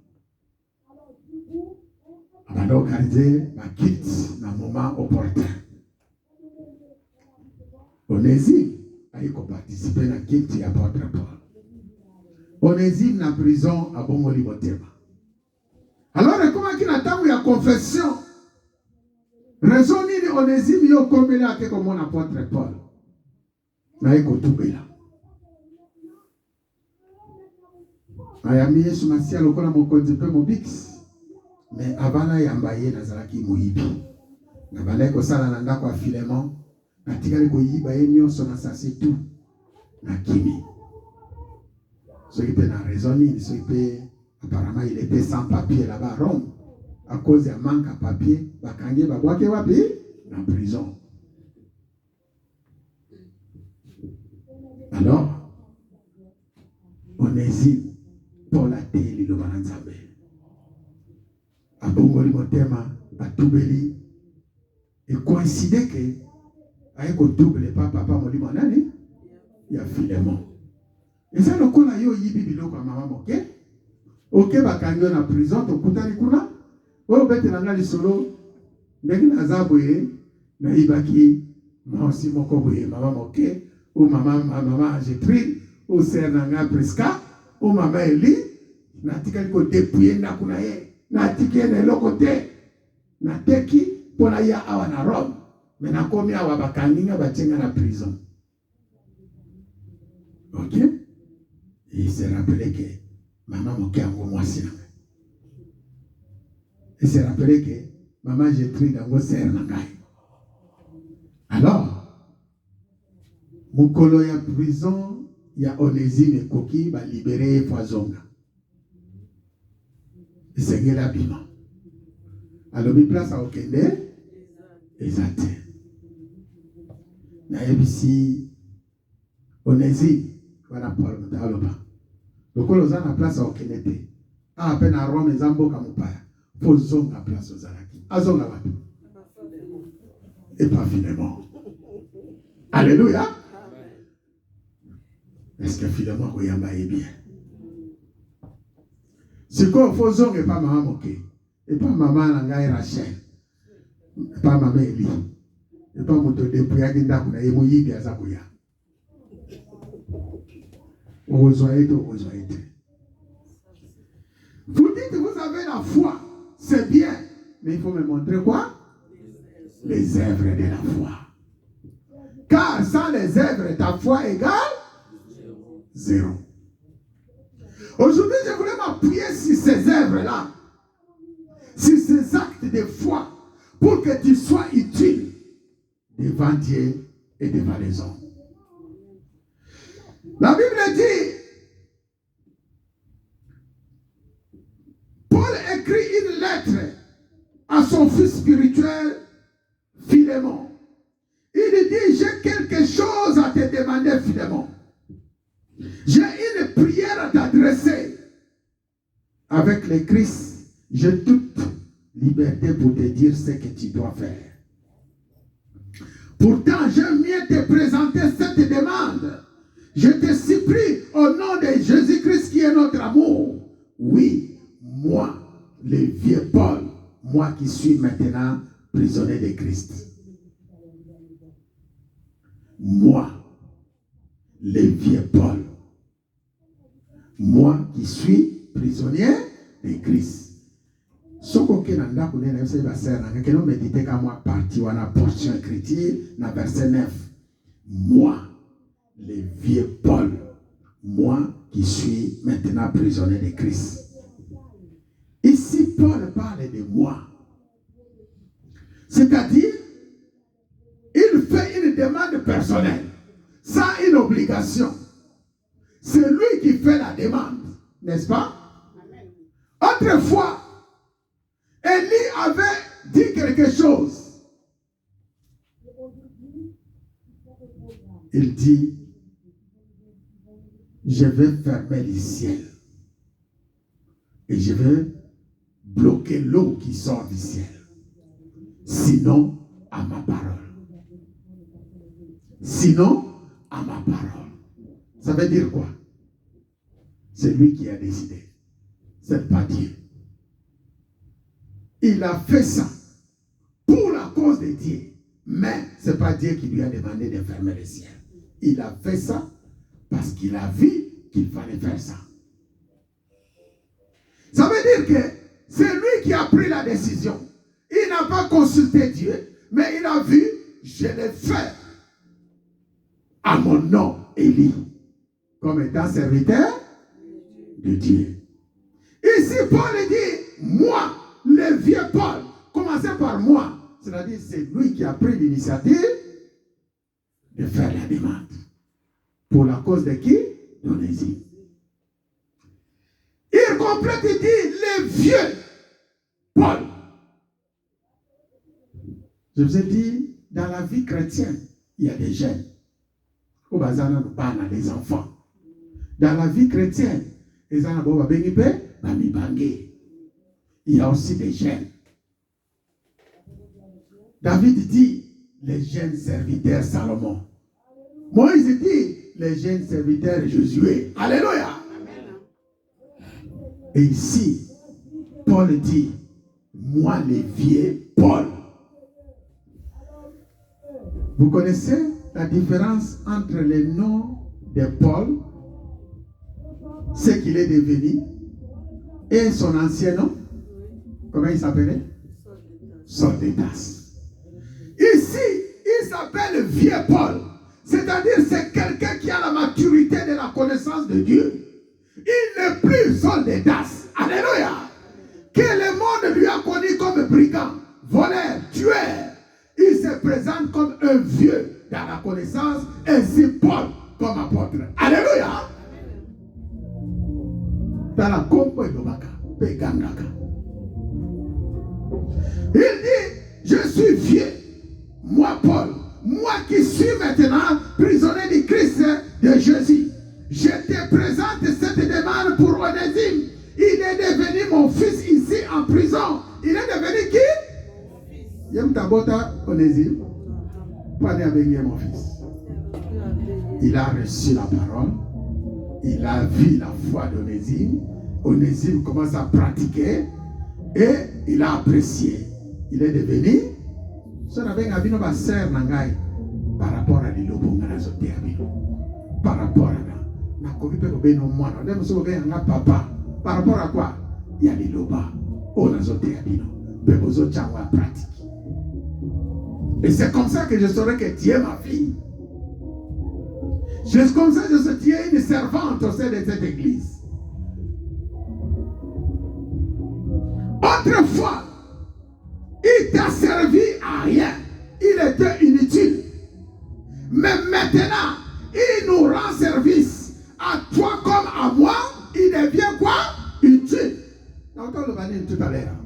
Alors, regardez, ma quitte dans le moment opportun. Onésime a participé à la quitte de l'apôtre Paul. Onésime dans la prison à Bongoli Motema. Alors, comment il attend la confession? Raison ni Onésime yo comme là que comme apôtre Paul. Na iko tubela. Ayami Yesu masia lokola mokonzi pe mobix. Mais avant là yambaye nazalaki moyibi. Na balai ko sala na ndako ya Filemon. Na tikali ko yiba ye nyonso na sasi tout. Na kimi. Ce qui peut na raison ni ce qui peut apparemment il était sans papier là-bas à Rome. À cause d'un manque à papier, bakangi babwake wapi en prison. Alors, on hésite pour la télé le Bananzabe. À Bongoli Motema, à Toubeli, et coïncidait que avec le double papa Moli Monani, il y a Philémon. Et ça le coup là yo yibi biloko maman ok, ok bakangi na prison to kutani kuna. Oh, bête n'a pas solo, mais il n'a pas boyé, mais il va qui, moi aussi mon coboyé, maman moqué, ou maman j'ai pris, ou c'est un presca, ou maman Eli, n'a tika ko dépouiller na kunaye, n'a tika na l'autre n'a teki pour la ya awa na Rome, mais n'a commis awa bakanginga batenga na prison. Ok? Et il s'est rappelé que maman moqué en gros moi si. Il s'est rappelé que maman j'ai pris dans vos serres. Alors, mon colo y a prison, il y a Onésime et Koki, va libérer Foisonga. Et c'est l'habillement. Alors, il place à Okende, exact. Ici, Onésime, voilà pour le Mutaloba. Le colo a place à Okende. À peine à Rome, les Zambo Kamupaya. Faut zonga place aux Alaki. Azonga watu. Et pas finalement. Alléluia. Est-ce que finalement Oyamba est bien? C'est quoi faut zonga et pas maman moké. Et pas maman Langaï Rachel. Et pas maman Eli. Et pas moto depuis Aginda kuna yemoyi bien Zakuya. Ozoïte. Vous dites que vous avez la foi. C'est bien, mais il faut me montrer quoi? Les œuvres de la foi. Car sans les œuvres, ta foi égale zéro. Aujourd'hui, je voulais m'appuyer sur ces œuvres-là, sur ces actes de foi, pour que tu sois utile devant Dieu et devant les hommes. La Bible dit, Paul écrit une lettre à son fils spirituel, Philémon. Il dit, j'ai quelque chose à te demander, Philémon. J'ai une prière à t'adresser. Avec le Christ, j'ai toute liberté pour te dire ce que tu dois faire. Pourtant, j'aime mieux te présenter cette demande. Je te supplie au nom de Jésus-Christ qui est notre amour. Oui. Moi, le vieux Paul, moi qui suis maintenant prisonnier de Christ. Moi, le vieux Paul, moi qui suis prisonnier de Christ. Ce qu'on a dans le verset 9, que nous méditons comme moi partie ou la portion écrite dans verset 9. Moi, le vieux Paul, moi qui suis maintenant prisonnier de Christ. Ici, Paul parle de moi. C'est-à-dire, il fait une demande personnelle, sans une obligation. C'est lui qui fait la demande, n'est-ce pas? Amen. Autrefois, Élie avait dit quelque chose. Il dit, je vais fermer les ciels et je vais bloquer l'eau qui sort du ciel. Sinon, à ma parole. Sinon, à ma parole. Ça veut dire quoi? C'est lui qui a décidé. C'est pas Dieu. Il a fait ça pour la cause de Dieu. Mais ce n'est pas Dieu qui lui a demandé de fermer le ciel. Il a fait ça parce qu'il a vu qu'il fallait faire ça. Ça veut dire que c'est lui qui a pris la décision. Il n'a pas consulté Dieu, mais il a vu, je l'ai fait à mon nom, Élie, comme étant serviteur de Dieu. Ici, Paul dit, moi, le vieux Paul, commencez par moi. C'est-à-dire, c'est lui qui a pris l'initiative de faire la demande. Pour la cause de qui? d'Onésime. Il complète et dit, le vieux Paul. Je vous ai dit, dans la vie chrétienne, il y a des jeunes. Au bazar, les enfants. Dans la vie chrétienne, il y a aussi des jeunes. David dit, les jeunes serviteurs Salomon. Moïse dit, les jeunes serviteurs Josué. Alléluia. Et ici, Paul dit, moi les vieux Paul. Vous connaissez la différence entre le nom de Paul, ce qu'il est devenu, et son ancien nom? Comment il s'appelait? Saul de Tarse. Ici, il s'appelle vieux Paul. C'est-à-dire, c'est quelqu'un qui a la maturité de la connaissance de Dieu. Il n'est plus Saul de Tarse. Alléluia. Que le monde lui a connu comme brigand, voleur, tueur. Il se présente comme un vieux dans la connaissance, ainsi Paul comme apôtre. Alléluia. Dans la compo et il dit, je suis vieux, moi Paul, moi qui suis maintenant prisonnier du Christ de Jésus. Je te présente cette demande pour Onésime. Il est devenu mon fils ici en prison. Il est devenu qui? Yem tabota Onésime. Pas avec mon fils. Il a reçu la parole. Il a vu la foi d'Onésime. Onésime commence à pratiquer. Et il a apprécié. Il est devenu. Par rapport à l'ilobonga. Par rapport à papa. Par rapport à quoi? Il y a l'Iloba. On a zoté abino. Bebozo tchangwa pratique. Et c'est comme ça que je saurais que tu es ma fille. C'est comme ça que je sais que tu es une servante au sein de cette église. Autrefois, il t'a servi à rien. Il était inutile. Mais maintenant, il nous rend service. À toi comme à moi, il devient quoi? Utile. On va le vanner tout à l'heure.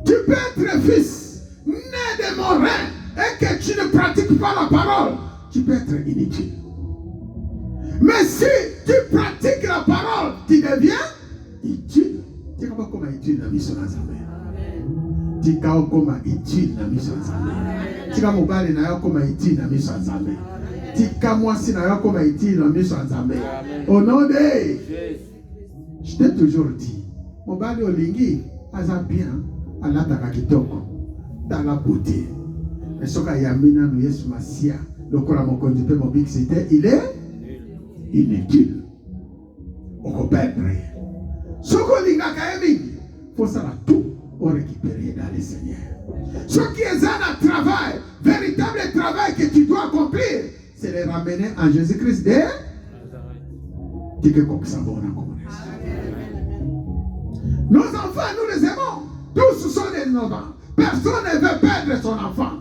Tu peux être fils, né de mon rein, et que tu ne pratiques pas la parole. Tu peux être inutile. Mais si tu pratiques la parole, tu deviens utile. Tu sais comment utile la mission ensemble. Tu sais comment utile la mission ensemble. Tu sais comment utile la mission ensemble. Tu sais comment utile la mission ensemble. Au nom de... Je t'ai toujours dit, mon bali olingi, aza bien, alataka kitoko, dans la beauté. Mais ce qu'il y a maintenant, nous yesu masia, le kola mon conduit mon big c'était, il est inutile. On peut perdre. Ce qu'on dit, il faut savoir tout récupérer dans le Seigneur. Ce qui est un travail, véritable travail que tu dois accomplir, c'est de ramener en Jésus-Christ de nos enfants, nous les aimons. Tous sont des enfants. Personne ne veut perdre son enfant.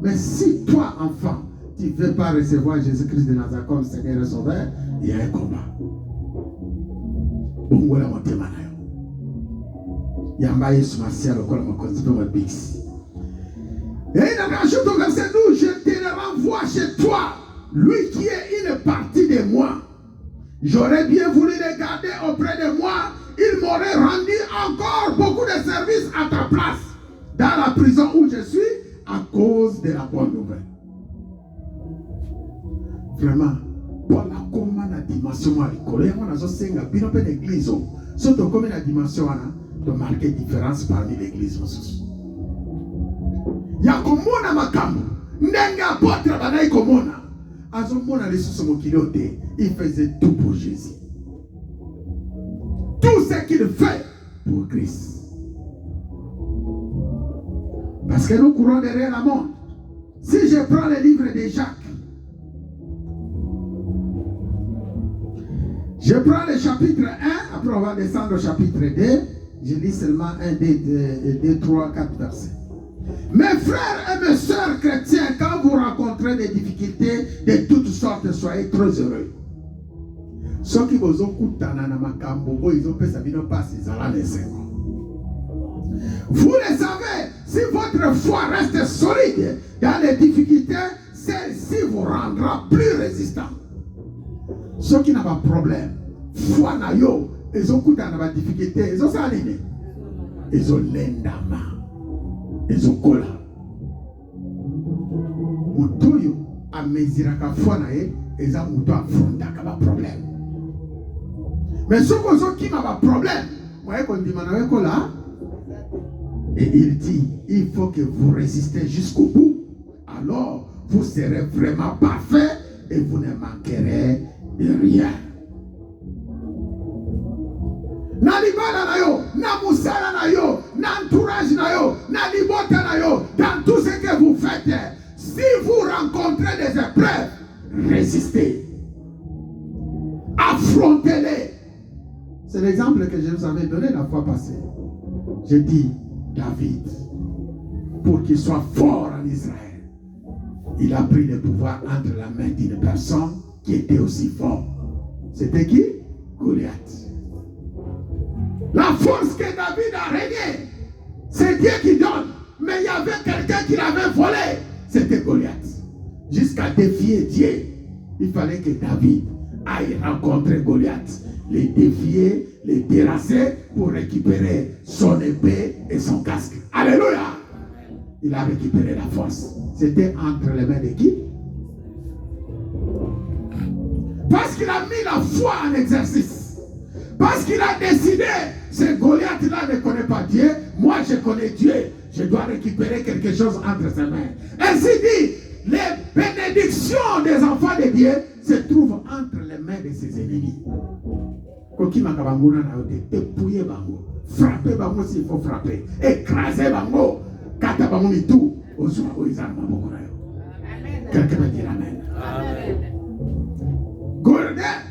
Mais si toi, enfant, tu ne veux pas recevoir Jésus-Christ de Nazareth comme Seigneur et Sauveur, il y a un combat. Et il rajoute au verset 12, je te renvoie chez toi, lui qui est une partie de moi. J'aurais bien voulu le garder auprès de moi il m'aurait rendu encore beaucoup de services à ta place dans la prison où je suis à cause de la bonne nouvelle. Vraiment, pour la commune la dimension à l'école, il y a une église. Surtout comme la dimension de marquer différence parmi l'église. Il y a comme on a ma camme. N'enga apôtre banaï comme on a. Azomona les sous mon kiloté, il faisait tout pour Jésus. Tout ce qu'il fait pour Christ. Parce que nous courons derrière la mort. Si je prends le livre de Jacques, je prends le chapitre 1, après on va descendre au chapitre 2, je lis seulement 1, 2, 3, 4 versets. Mes frères et mes sœurs chrétiens, quand vous rencontrez des difficultés de toutes sortes, soyez très heureux. Ceux qui vous ont coupé dans makambo, ils ont fait sa vie, non pas ces allant les Seigneur. Vous le savez, si votre foi reste solide dans les difficultés, celle-ci vous rendra plus résistant. Ceux qui n'ont pas de problème, foi na yo, ils ont coupé dans la difficulté, ils ont saliné. Ils ont l'endama. Ils ont cola. Mutoyo a mesiraka foi na ye, ils ont muto affrontaka ba problème. Mais ceux qui n'ont pas de problème, moi qu'on dit manawe kola. Et il dit, il faut que vous résistez jusqu'au bout. Alors, vous serez vraiment parfait et vous ne manquerez de rien. Na libala na yo, na musala na yo, na entourage na yo, na libota na yo, dans tout ce que vous faites, si vous rencontrez des épreuves, résistez. Affrontez-les. C'est l'exemple que je vous avais donné la fois passée. J'ai dit, David, pour qu'il soit fort en Israël, il a pris le pouvoir entre la main d'une personne qui était aussi fort. C'était qui? Goliath. La force que David a régnée, c'est Dieu qui donne. Mais il y avait quelqu'un qui l'avait volé. C'était Goliath. Jusqu'à défier Dieu, il fallait que David aille rencontrer Goliath, les défier, les terrasser pour récupérer son épée et son casque. Alléluia! Il a récupéré la force. C'était entre les mains de qui? Parce qu'il a mis la foi en exercice. Parce qu'il a décidé, ce Goliath-là ne connaît pas Dieu, moi je connais Dieu. Je dois récupérer quelque chose entre ses mains. Ainsi dit, les bénédictions des enfants de Dieu se trouvent entre les mains de ses ennemis. Épouiller bango, frapper bango s'il faut frapper, écraser bango, kata bango mitou, ozuma oizama bango na yo. Quelqu'un va dire amen.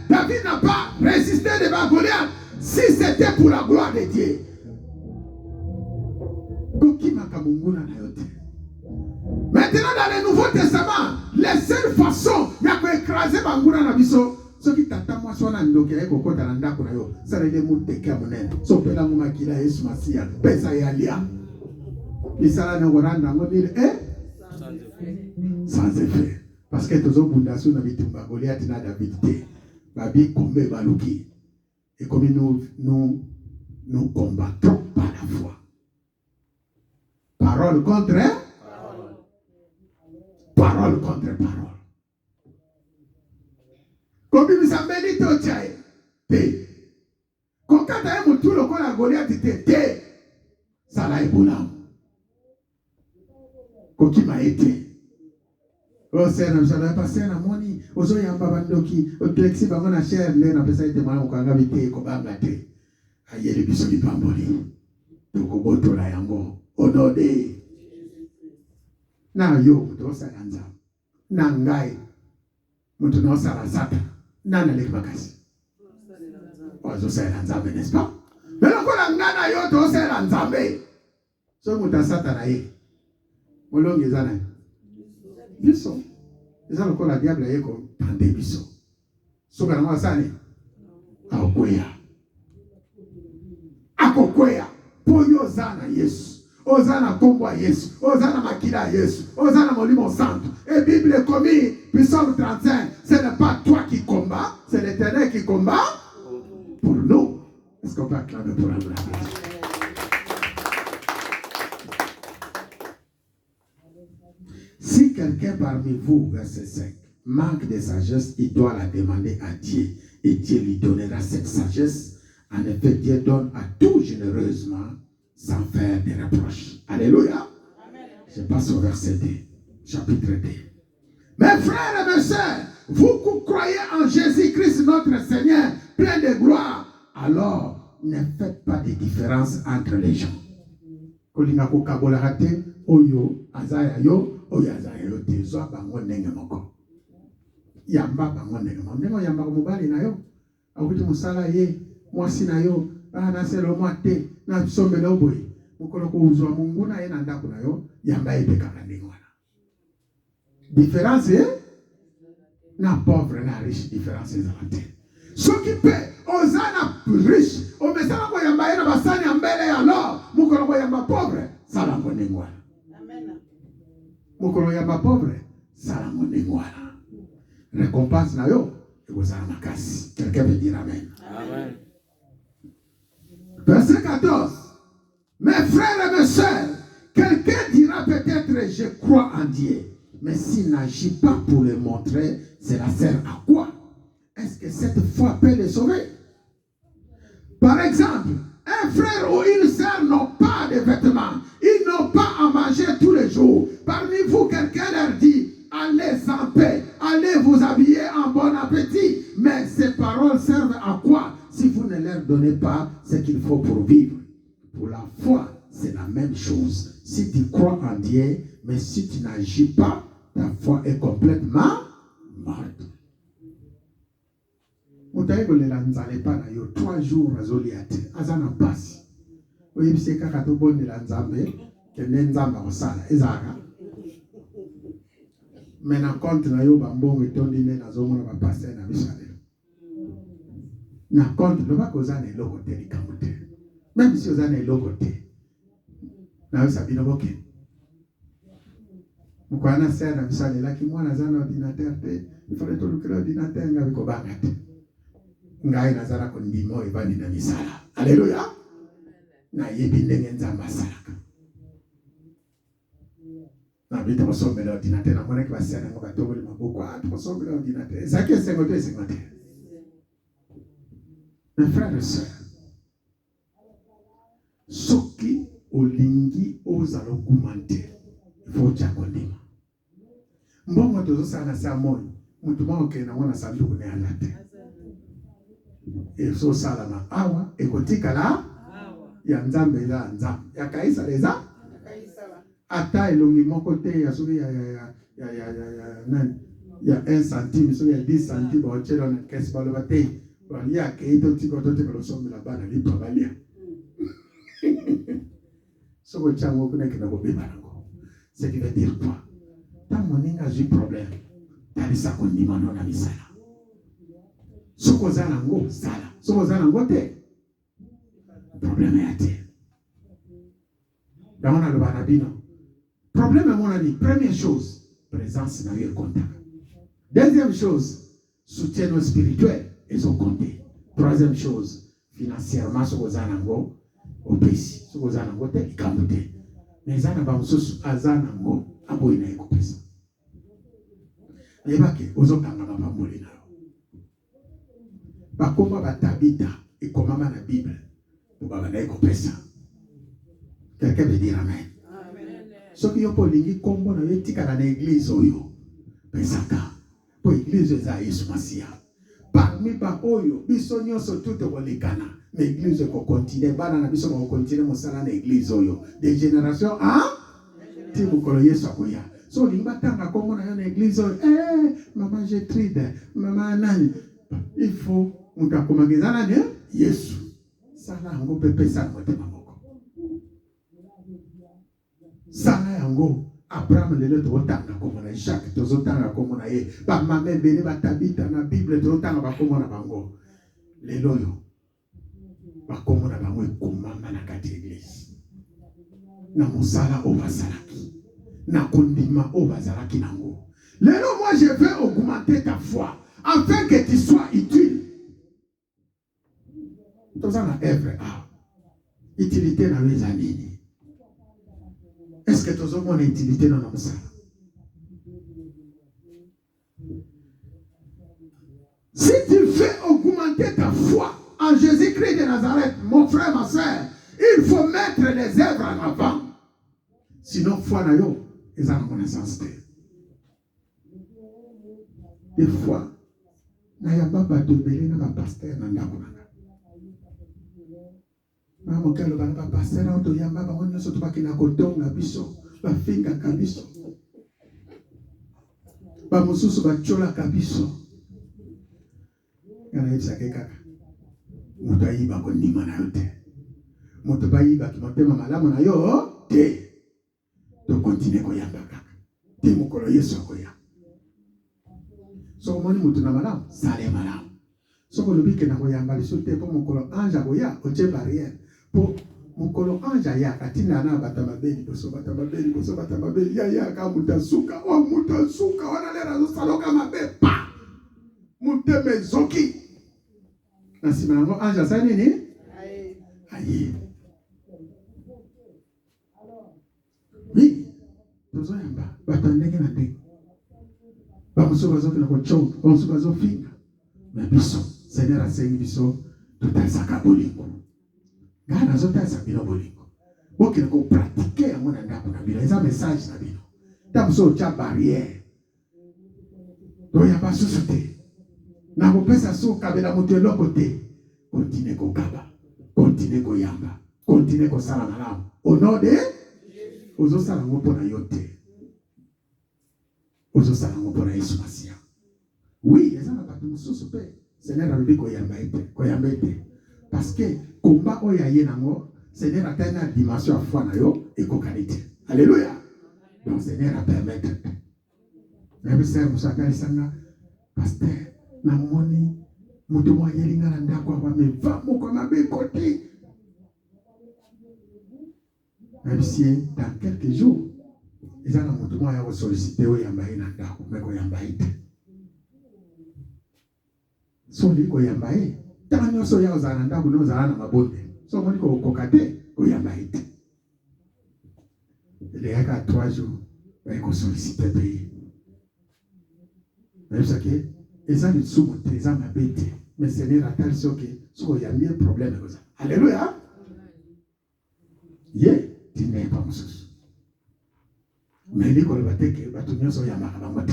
David n'a pas résisté devant Goliath si c'était pour la gloire de Dieu. Maintenant dans le Nouveau Testament, les seules façons d'écraser bangouna na biso, ceux qui t'attendent moi sont en doké et koko talanda kuna yo, ça les mots de kamonen, so pela muma kila Yesu Masia, pesa yalia. Bisala no goranda ngoni sans effet. Parce que tous os bundasu na bitumba Goliath na David te. Babi kombe baluki. Et comme nous combattons par la foi. Parole contre parole contre parole. Comme nous avons dit au Tchaï, quand tu as un tout le corps à Goliath, tu ça l'a éboulam. Quand tu m'as été. Oh, c'est un peu passé à moni. Ozo yamba bandoki. O plexi bango na cher ne na pesa ite mwana ukanga bite ko banga te. Ayele biso li pamboli. Toko boto la yango. Odode. Na yo to salanza. Na ngai. Mutu no sala sata. Nana lek makasi. Ozo salanza n'est-ce pas? Mais là ko ngana yo to salanza be. So muta sata na ye. Molongi zana. Biso. Les gens la diable est comme tendez biso. So kana mwa sane. Akoya. Akokoya. Poyo zana Yesu. Ozana kombo Yesu. Ozana makila Yesu. Ozana molimo santo. Et Bible est commis. Psaume 35. Ce n'est pas toi qui combats. C'est l'Éternel qui combat pour nous. Est-ce que qu'on peut acclamer pour la gloire de Dieu. Si quelqu'un parmi vous, verset 5, manque de sagesse, il doit la demander à Dieu et Dieu lui donnera cette sagesse. En effet, Dieu donne à tout généreusement sans faire de reproches. Alléluia. Amen. Je passe au verset 2, chapitre 2. Mes frères et mes sœurs, vous qui croyez en Jésus-Christ notre Seigneur, plein de gloire, alors ne faites pas de différence entre les gens. Oyo azaya yo oyo azaya yo tezo bango ndenge moko yamba bango ndenge moko ndenge yamba mobali na yo akuti musala ye mwasi na yo na selo mwate na sombela oboyi mukolo ko uzwa mungu na ye na ndako na yo yamba epeka ndenge wana différence na pauvre na riche différence ezalate soki pe ozana riche o mesala ko yamba ye na basani ambele ya lo mukolo ko yamba pauvre sala ngo ndenge wana. Mukolo yamba pauvre, sala ndenge wana. Récompense na yo, ekozala makasi. Quelqu'un peut dire amen. Amen. Verset 14. Mes frères et mes sœurs, quelqu'un dira peut-être je crois en Dieu, mais s'il n'agit pas pour le montrer, cela sert à quoi? Est-ce que cette foi peut le sauver? Par exemple, un frère ou une sœur n'ont pas de vêtements, ils n'ont pas à manger tous les jours. Parmi vous, quelqu'un leur dit, allez en paix, allez vous habiller en bon appétit. Mais ces paroles servent à quoi si vous ne leur donnez pas ce qu'il faut pour vivre? Pour la foi, c'est la même chose. Si tu crois en Dieu, mais si tu n'agis pas, ta foi est complètement morte. Mutaïgolela nzale pa na yo 3 jours azoliate azana pasi oyebise kaka to bondela nzambe kende nzamba osala ezaka mena compte na yo bambongo etondi ne nazomona ba passer na bisalelo na compte lo ba kozana eloko te likamote même si ozana eloko te na yo sabino boke mukwana sera na bisalelo ki mwana zana ordinateur te il fallait tout le ordinateur ngabe ko bangate ngai nazala ko ndimo evandi na misala. Alléluia. Na yebi ndenge nzamba salaka. Na bita basombe l'ordinateur na mona ki basena ngo batobole maboko basombe l'ordinateur. Ezaki esengo to esengo te. Mes frères et sœurs, soki olingi ozalo kumante faut jakondima. Mbongo tozosana sa moyo mutu moko na mona sanduku ne alate. Et so salama awa ekotikala ya nzambe la nzambe ya kaisa leza ata elongi moko te ya soki ya 1 centime soki ya 10 centime ba ochelo na kesi baloba te ya keito tiko to tiko sombe la bana lipa balia soko chango kuna kina ko beba nango ce qui veut dire quoi tant moninga j'ai problème talisa ko ndimano na misala soko zana ngo sala soko zana ngo te problème ya te dans le banabino problème mon ami première chose présence na yo contact deuxième chose soutien spirituel et son compté troisième chose financièrement soko zana ngo opesi soko zana ngo te ikamute mais zana ba mususu azana ngo aboyi na ekopesa yebake ozokanga ba pamboli na bakoma batabita ekomama na Bible pour babana ekopesa. Quelqu'un veut dire amen. Amen. Soki yo polingi kombo na yo tika na église oyo pesaka po église za Yesu Masia parmi ba oyo biso nyonso tout kolekana na église ko continuer bana na biso ko continuer mosala na église oyo de génération en ti mukolo Yesu akoya so limba tanga kombo na yo na église oyo maman Gertrude maman nani il faut mutakomagezana ne Yesu sala yango pepe sa motema moko sala yango Abraham lelo totanga komo na Jacques tozotanga komo na ye ba mame bele batabita na Bible totanga ba komo na bango lelo yo ba komo na bango ekomama na kati église na mosala o basalaki na kondima o bazalaki nango lelo moi je veux augmenter ta foi afin que tu sois utile. ça na œuvre ah utilité na les amis. Est-ce que tous hommes ont utilité dans ça? Si tu fais augmenter ta foi en Jésus-Christ de Nazareth, mon frère, ma soeur, il faut mettre les œuvres en avant. Sinon, foi na yo, ils ont connaissance. Des fois, na ya baba de belé na pasteur na ndako na. Na mokelo ba pasteur auto ya baba wonyo so to ba kina kotonga biso, ba finga kabiso. Ba mususu ba chola kabiso. Yana yebisa ke kaka. Moto ayiba ko ndima na yo te. Moto ba yiba ki motema malamu na yo te. To continue koyamba kaka. Te mokolo Yesu akoya. So moni moto na malamu, sale malamu. So ko lobi ke na koyamba liso te po mokolo anja koya, oche barrière. Po mokolo anja ya katina na batamabeli boso batamabeli ya ka mutasuka wana lera zo saloka mabepa. Muteme zoki. Na simango anja sa nini? Aye. Oui. Tozo yamba batandeke na te. Ba musuka zo kina ko chou, ba musuka zo finga. Na biso, Seigneur asengi biso tutasaka bolingo. Ngana zo tasa bino bolingo. Boki na ko pratiquer ya mona ndako na bino. Eza message na bino. Ta muso cha barrière. Do yamba susute. Na kopesa so kabela moto eloko te. Continue ko kaba. Continue ko yamba. Continue ko sala malamu. Au nom de Ozo sala ngopo na yote. Ozo sala ngopo na Yesu Masia. Oui, eza na batu mususu pe. Seigneur alobi ko yamba ete. Parce que combat oya ye nango, Seigneur atteint na dimension à foi na yo et kokanite. Alléluia. Donc Seigneur a permettre. Même sœur musaka lisanga pasteur na moni mutu mwa yelinga na ndako wa meva moko mabe côté. Même si dans quelques jours, ils ont un mouvement à solliciter au Yambaï Nanda, mais au Yambaï. Soli au Yambaï. Tant que nous sommes aux Ananda, nous allons à Bonde. Soit on dit au Kokate, au Yambaï. Il y a 3 jours, ils ont sollicité pays. Mais vous savez, ils ont dit sous ils ont habité. Mais Seigneur a tel ce qu'il y a un problème. Alléluia. Yeah. N'est pas mon souci. Mais les collègues batunyos sont yamaka bangote.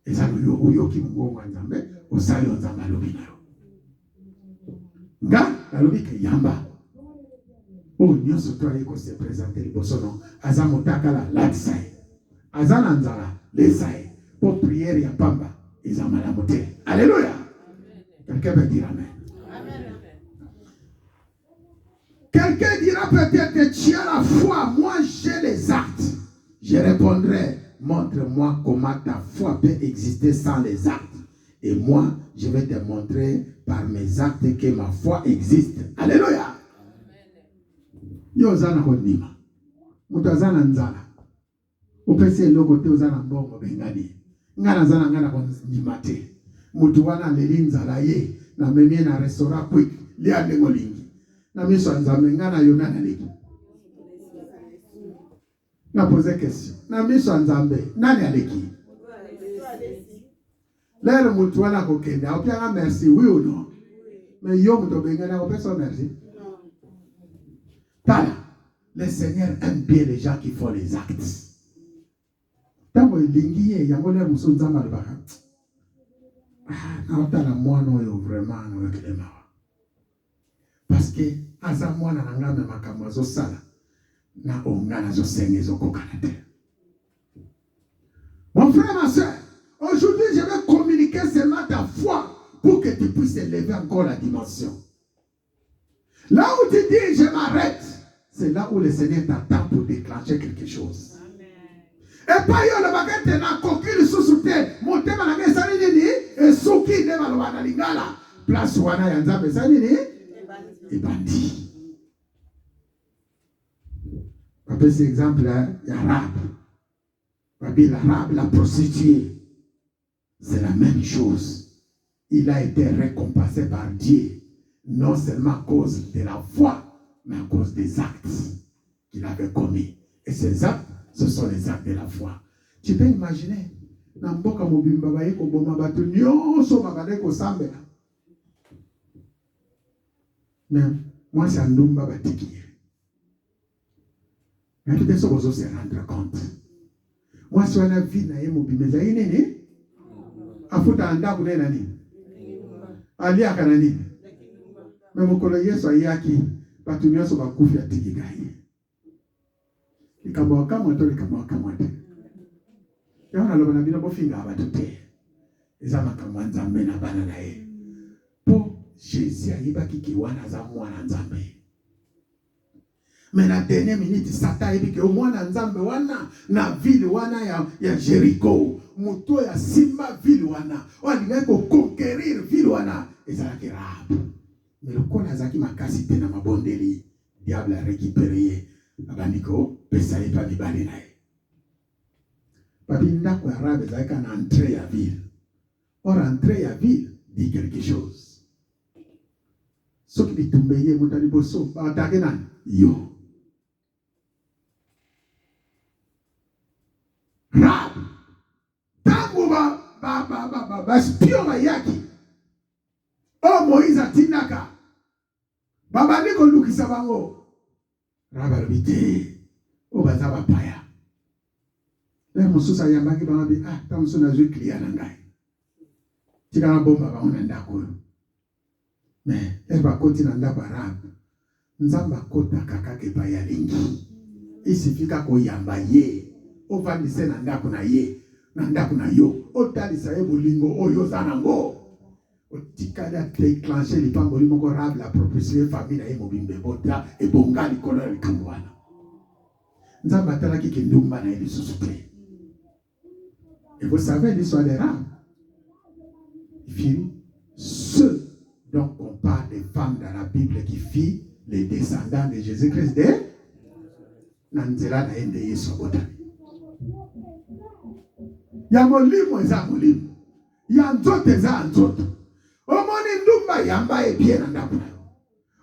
Et ça nous yoki mungo nzambe, au sali nzamba lobi na yo. Nga la lobi ke yamba. Oh nyoso to ayiko se présenter liboso no. Aza motaka la latsai. Aza nanzala lesai. Pour prière ya pamba, ils ont malamote. Alléluia. Quelqu'un peut dire amen. Quelqu'un dira peut-être que tu as la foi, moi j'ai les actes. Je répondrai, montre-moi comment ta foi peut exister sans les actes. Et moi, je vais te montrer par mes actes que ma foi existe. Alléluia. Yo zana konima. Mutazana nzala. Upese logo te uzana mbongo bengani. Ngana zana ngana konimate. Mutuwana lelinzala ye. Na memie na restaurant quick. Lia nengolingi. Na miso nzambe ngana yona na leki. Na pose question. Na miso nzambe nani aleki? Lero mutu wana kokenda opianga merci oui ou non? Mais yo muto bengana opesa merci. Tala, le Seigneur aime bien les gens qui font les actes. Tango lingiye yango lero muso nzamba lebaka. Na otala mwana yo vraiment no eklema. Parce que aza mwana nanga me makambo zo sala na ongana zo senge zo kokanate. Mon frère, ma soeur, aujourd'hui je vais communiquer seulement ta foi pour que tu puisses élever encore la dimension. Là où tu dis je m'arrête, c'est là où le Seigneur t'attend pour déclencher quelque chose. Et pas yo le bagate na kokili susute motema na ngesa nini e suki ne balwana lingala place wana ya nzambe sa nini et bandit. Après cet exemple l'arabe. L'arabe, la prostituée. C'est la même chose. Il a été récompensé par Dieu. non seulement à cause de la foi, mais à cause des actes qu'il avait commis. Et ces actes, ce sont les actes de la foi. Tu peux imaginer, Namboka mobimba baye ko boma bato nyonso babale ko sambela. Mais moi c'est Ndumba batiki. Mais tout ça vous se rendre compte. Moi si on a vu na ye mobimeza inene afuta anda kunena nini? Ali akanani. Mais mokolo Yesu ayaki bato nyonso bakufi atiki gaye. Ikamwa kamwa to ikamwa kamwa te. Yaona loba na bino bofinga abantu te. Ezama kamwa Nzambe na bana na ye. Po Jésus ayibaki ki wana za mwana Nzambe. Mais na dernière minute Satan ayibiki mwana Nzambe wana na ville wana ya Jericho. Muto ya simba ville wana. Walinga ko conquérir ville wana. Ezalaki Rahab. Mais le kola zaki makasi te na mabondeli. Diable a récupéré abandiko pesa yetu alibali naye. Papi ndako ya Rahab ezalika na entrée ya ville. Or entrée ya ville dit quelque chose. Soki bitumbeye mutali boso batake nani? Yo. Rahab tangu ba spion ba yaki. O Moïse atindaka. Babandiko lukisa bango. Rahab alobite. O baza bapaya. Là, Moussa Yambaki Bambi, ah, tant que son azul client en gagne. Tu as un bon baba, on est d'accord. Mais, elle va continuer à Rahab. Nzamba kota kaka kepa ya lingi. Ici, ko yamba ye. O va dise nanda kuna ye. Nanda kuna yo. O talisa ye bolingo. O yo zanango. O tikada déclencher les pamboli moko Rahab la propulsée famille na ye mobimbe bota. E bongali kola li kambwana. Nzamba talaki ke ndumba na ye li susute. Et vous savez l'histoire des Rahab. Ceux dont on parle des femmes dans la Bible qui fit les descendants de Jésus-Christ de Nanzela na ende Yesu botani. Ya molimo eza molimo. Ya nzoto eza nzoto. Omoni ndumba yamba ebie na ndako na yo.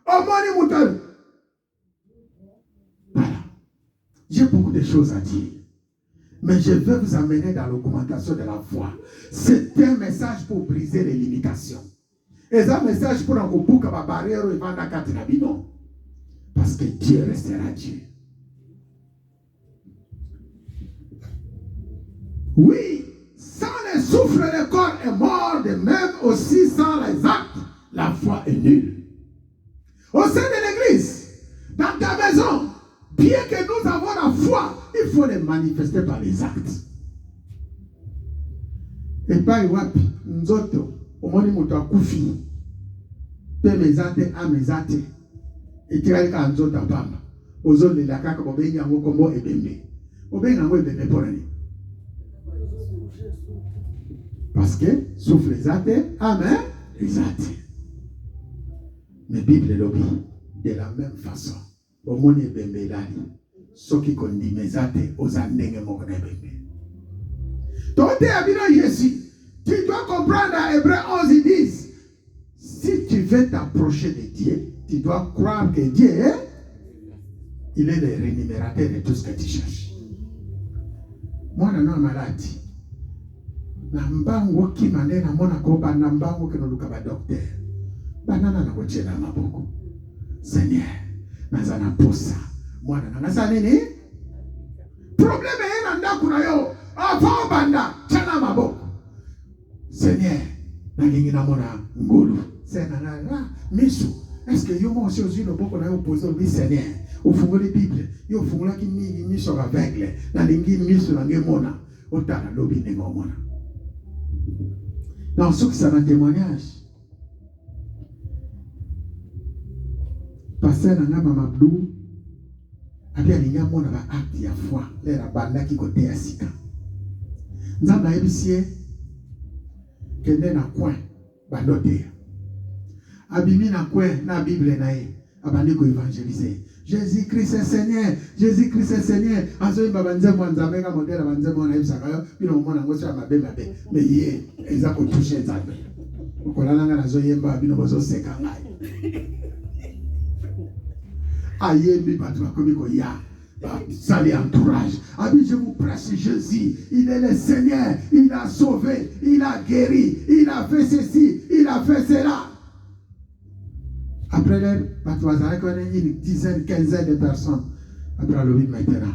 Omoni mutalo. Voilà. J'ai beaucoup de choses à dire. Mais je veux vous amener dans l'augmentation de la foi. C'est un message pour briser les limitations. Et c'est un message pour encourager la barrière et vendre à bino. Parce que Dieu restera Dieu. Oui, sans les souffles, le corps est mort, de même aussi sans les actes, la foi est nulle. Au sein de l'église, dans ta maison, bien que nous avons la foi, il faut les manifester par les actes. Et pas wapi, nzoto, omoni muto akufi. Pe mezate a mezate. Et tirali ka nzoto pamba. Ozo le la kaka bobenga ngo kombo ebembe. Obenga ngo ebembe porani. Parce que souffle zate, amen, zate. Mais Bible lobby de la même façon. Omoni ebembe lali. Soki kondimezate ozandenge mokone bembe. Tote abino Jésus. Tu dois comprendre dans Hébreux 11 ils disent si tu veux t'approcher de Dieu, tu dois croire que Dieu il est le rémunérateur de tout ce que tu cherches. Moi na malade. Na mbango kimane na mona ko ba na mbango ke no luka ba docteur. Banana na ko chela maboko. Seigneur, nazana posa. Mwana nangasa nini? Problème est ndako na yo. Afa banda chana maboko. Seigneur, nalingi na mona ngulu. Seigneur, misu. Est-ce que yo mo aussi le boko na yo poser oui Seigneur. Au fond de Bible, yo fungula ki miso aveugle. Nalingi misu na ngemona. Otala lobi nengo mona. Dans ce qui ça un témoignage. Pasteur na ngama mabdou. Abia linga mona ba acte ya foi. Lera banda ki kote ya sika. Nzamba ebisie kende na coin balote. Abimi na coin na Bible na ye. Abandi ko évangéliser. Jésus-Christ est Seigneur. Jésus-Christ est Seigneur. Azo baba nzembo nzambe ka modela banzembo na ebisaka yo. Bino mona ngoso ya mabe. Mais ye eza ko toucher nzambe. Salut entourage. Abi, je vous presse Jésus. Il est le Seigneur. Il a sauvé. Il a guéri. Il a fait ceci. Il a fait cela. Après, une dizaine, quinzaine de personnes. Après, le maintenant.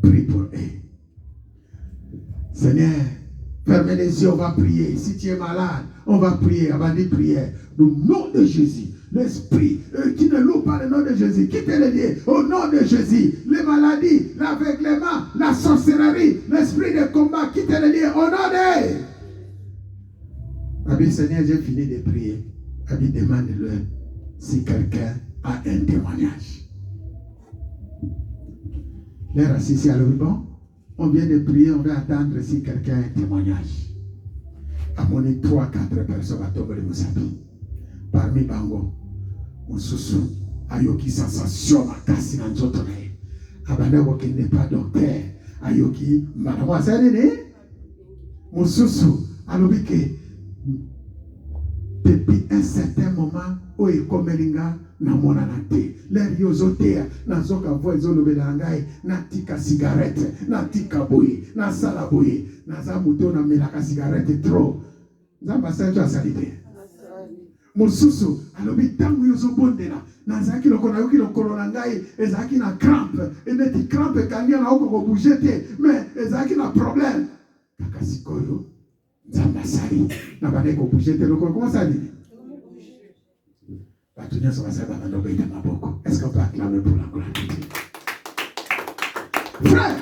Prie pour eux. Seigneur, fermez les yeux, on va prier. Si tu es malade, on va prier. On va dire prière. Au nom de Jésus. L'esprit qui ne loue pas le nom de Jésus, qui te le dit au nom de Jésus, les maladies, l'aveuglement, la sorcellerie, l'esprit de combat, qui te le dit au nom de Abi, Seigneur, j'ai fini de prier. Abi, demande-le si quelqu'un a un témoignage. L'air assis ici à bon, on vient de prier, on va attendre si quelqu'un a un témoignage. À mon 3-4 personnes à tomber de Moussabi. Parmi Bango. Mususu ayoki sensation makasi na nzoto na ye abanda kokende pas docteur ayoki mbala mwasa nini mususu alobi ke depuis un certain moment oyo ekomelinga namona na te l'air yozotea nazoka voix ezolobela ngai natika cigarette natika boye nasala boye naza moto namelaka cigarette trop nzambe asalaki asali te Mosusu, alobi tangu yozobondela nazaki lokona yoki lokolo na ngai ezaki na crampe eneti crampe kangia na oko ko bouger te mais ezaki na problème kaka sikoyo nzamba sali na bane ko bouger te lokolo comment ça dit batunia so basaba bando beta maboko est-ce qu'on peut acclamer pour la gloire de Dieu? Frère,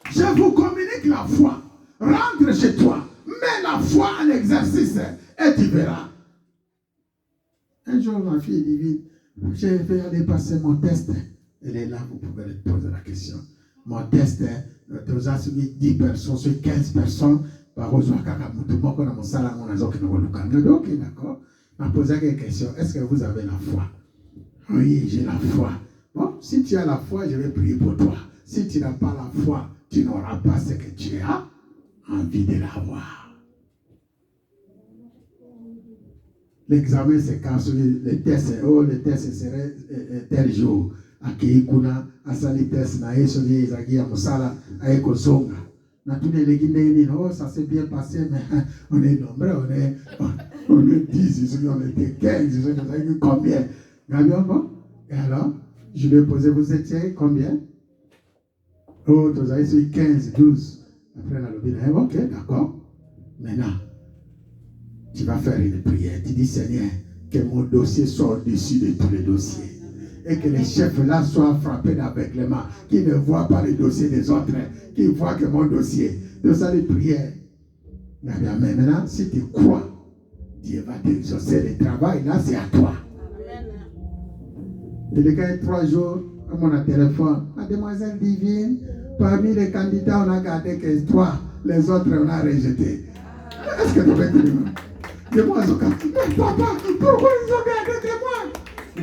je vous communique la foi. Rentre chez toi, mets la foi en exercice et tu verras. Un jour, ma fille divine, j'ai fait aller passer mon test. Elle est là, vous pouvez lui poser la question. Mon test, tu as suivi 10 personnes, sur 15 personnes, par ok, d'accord. On m'a posé quelques questions. Est-ce que vous avez la foi? Oui, j'ai la foi. Bon, si tu as la foi, je vais prier pour toi. Si tu n'as pas la foi, tu n'auras pas ce que tu as envie de l'avoir. L'examen c'est quand le test serait tel jour. Akikuna asali test na yeso ni zaki ya musala aiko zonga. Na tune legine oh ça s'est bien passé mais on est nombreux, on est 10, on était 15, on était combien? Gabion, et alors je lui ai posé, vous étiez combien? Oh, vous avez su 15, 12. Après la lobby, ok, d'accord. Maintenant, tu vas faire une prière. Tu dis, Seigneur, que mon dossier soit au-dessus de tous les dossiers. Et que les chefs là soient frappés d'aveuglement. Qui ne voient pas les dossiers des autres. Qui voient que mon dossier. Donc ça, les prières. Mais maintenant, si tu crois, Dieu va t'exaucer. Le travail là, c'est à toi. Et le gars, 3 jours, à mon téléphone, mademoiselle divine, parmi les candidats, on a gardé que 3. Les autres, on a rejeté. Est-ce que tu peux dire? Dis-moi, Zoka. Mais papa, pourquoi ils ont gardé de moi?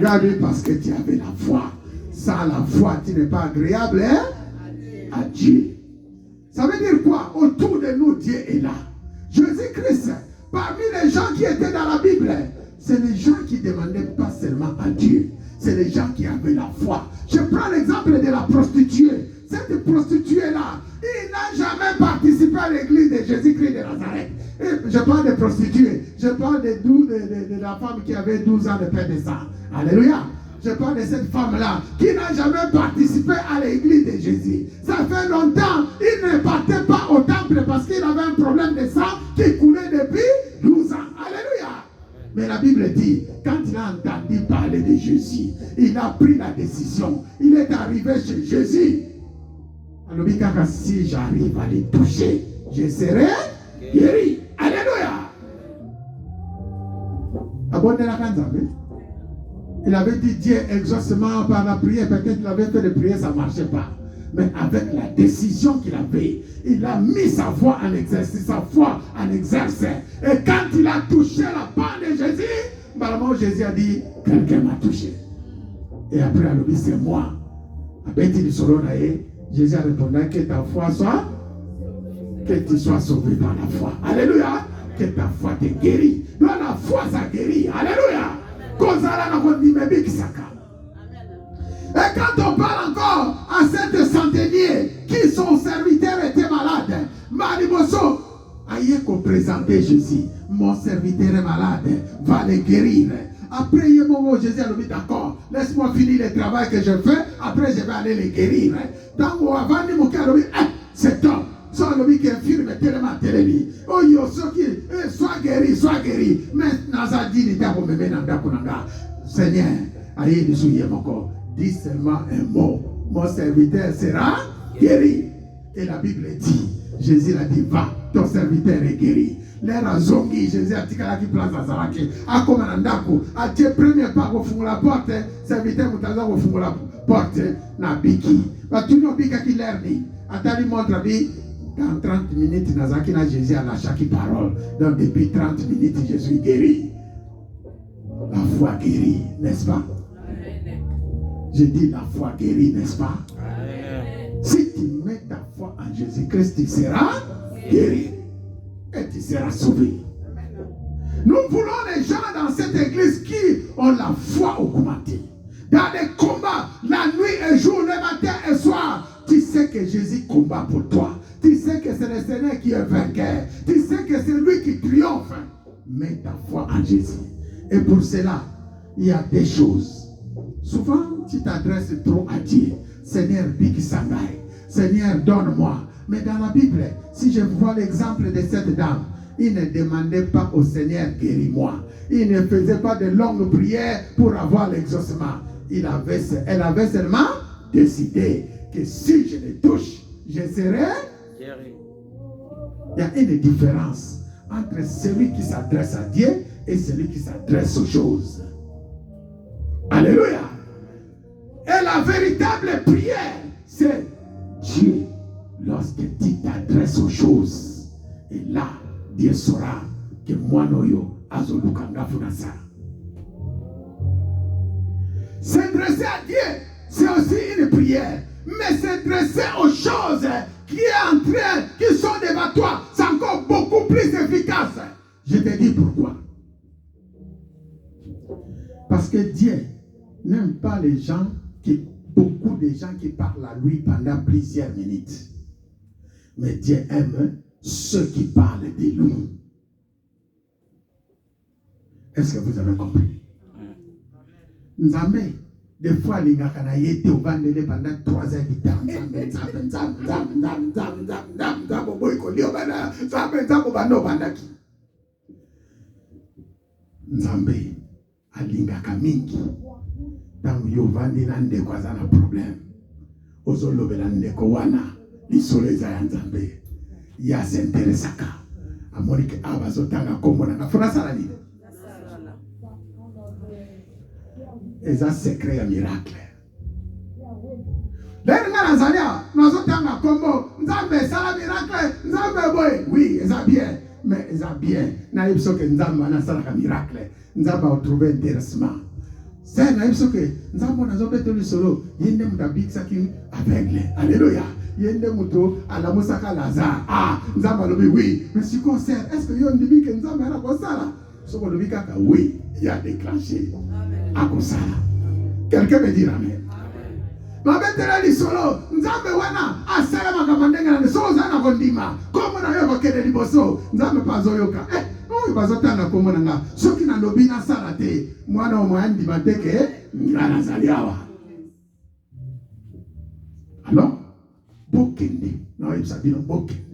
Garde parce que tu avais la foi. Sans la foi, tu n'es pas agréable hein? À Dieu. Ça veut dire quoi? Autour de nous, Dieu est là. Jésus-Christ, parmi les gens qui étaient dans la Bible, c'est les gens qui ne demandaient pas seulement à Dieu. C'est les gens qui avaient la foi. Je prends l'exemple de la prostituée. Cette prostituée-là, il n'a jamais participé à l'église de Jésus-Christ de Nazareth. Et je parle de prostituée. Je parle de la femme qui avait 12 ans de paix de sang. Alléluia. Je parle de cette femme-là qui n'a jamais participé à l'église de Jésus. Ça fait longtemps, il ne partait pas au temple parce qu'il avait un problème de sang qui coulait depuis 12 ans. Alléluia. Mais la Bible dit, quand il a entendu parler de Jésus, il a pris la décision. Il est arrivé chez Jésus. Alors, si j'arrive à les toucher, je serai guéri. Alléluia. Abonnez la canzambe. Il avait dit Dieu exaucement par la prière. Peut-être qu'il avait fait des prières, ça ne marchait pas. Mais avec la décision qu'il avait, il a mis sa foi en exercice, sa foi en exercice. Et quand il a touché la part de Jésus, normalement Jésus a dit, quelqu'un m'a touché. Et après, il a dit, c'est moi. Jésus a répondu que ta foi soit, que tu sois sauvé par la foi. Alléluia. que ta foi te guérit. Là, la foi, ça guérit. Alléluia. Et quand on parle encore à cette centenier qui son serviteur était malade, Mariboso, aïe qu'on présentait Jésus, mon serviteur est malade, va le guérir. Après, Jésus a dit d'accord, laisse-moi finir le travail que je fais, après je vais aller le guérir. Tant qu'on va venir, mon cœur, c'est top. Soit le qui infirme tellement télé. Oh yo, sois guéri. Mais Nazadi n'était pas me mettre dans Seigneur, aïe de souiller mon corps. Dis seulement un mot. Mon serviteur sera guéri. Et la Bible dit, Jésus a dit, va, ton serviteur est guéri. L'air a zongi, Jésus a dit qu'il a place à Zaraki. A comme un andako, a dit premier pas au fond la porte, serviteur moutaza au fond la porte, na biki. Va tout le bika qui l'air dit. Atali montre à vie. Dans 30 minutes, Nazaki na Jésus a lâché chaque parole. Donc depuis 30 minutes, Jésus guéri. La foi guérit, n'est-ce pas? Je dis la foi guérit, n'est-ce pas? Si tu mets ta foi en Jésus-Christ, tu seras guéri. Et tu seras sauvé. Nous voulons les gens dans cette église qui ont la foi augmentée. Dans des combats, la nuit et jour, le matin et soir, tu sais que Jésus combat pour toi. Tu sais que c'est le Seigneur qui est vainqueur. Tu sais que c'est lui qui triomphe. Mets ta foi en Jésus. Et pour cela, il y a des choses. Souvent, tu t'adresses trop à Dieu. Seigneur, Biki Sangai. Seigneur, donne-moi. Mais dans la Bible, si je vois l'exemple de cette dame, il ne demandait pas au Seigneur, guéris-moi. Il ne faisait pas de longues prières pour avoir l'exaucement. Elle avait seulement décidé que si je le touche, je serai guéri. Il y a une différence entre celui qui s'adresse à Dieu et celui qui s'adresse aux choses. Alléluia. Et la véritable prière, c'est Dieu. Lorsque tu t'adresses aux choses, et là, Dieu saura que moi, noyo, azolukanga funasa. S'adresser à Dieu, c'est aussi une prière. Mais s'adresser aux choses qui sont devant toi, c'est encore beaucoup plus efficace. Je te dis pourquoi. Parce que Dieu n'aime pas beaucoup de gens qui parlent à lui pendant plusieurs minutes. Mais Dieu aime ceux qui parlent de lui. Est-ce que vous avez compris? Nzambe, des fois, les gars, quand ils étaient au bandele pendant 3 heures du temps, Nzambe, alingaka mingi. Tangu yo vandi na ndeko azana problem. Ozolobela ndeko wana. Lisoleza ya Nzambe. Ya s'interesaka. Amonike abazotanga kombo na France la nini. Eza secret ya miracle. Lero ngana zalia, nazotanga kombo, Nzambe sala miracle, Nzambe boy. Oui, eza bien, mais eza bien. Na yebso ke Nzambe na sala ka miracle. Nzambe a trouvé intéressement. C'est na yebso ke Nzambe na zobete lisolo, yende mutabikisa ki aveugle. Alléluia. Yende muto ala musaka Lazare. Ah, Nzambe lobi oui, mais si concerne, est-ce que yon dibi ke Nzambe ala kosala? Soko lobi kaka oui, il a déclenché. À Kosala. Quelqu'un me dit amen. Ma betela li solo, Nzambe wana asala makamandenga na solo zana kondima. Komo na yo bakede liboso, Nzambe pazoyoka. Oyo bazotanga komo nga. Soki na lobi na sala te, mwana o mwandi mateke ngana zaliawa. Alors, bokende, na yo sabino bokende.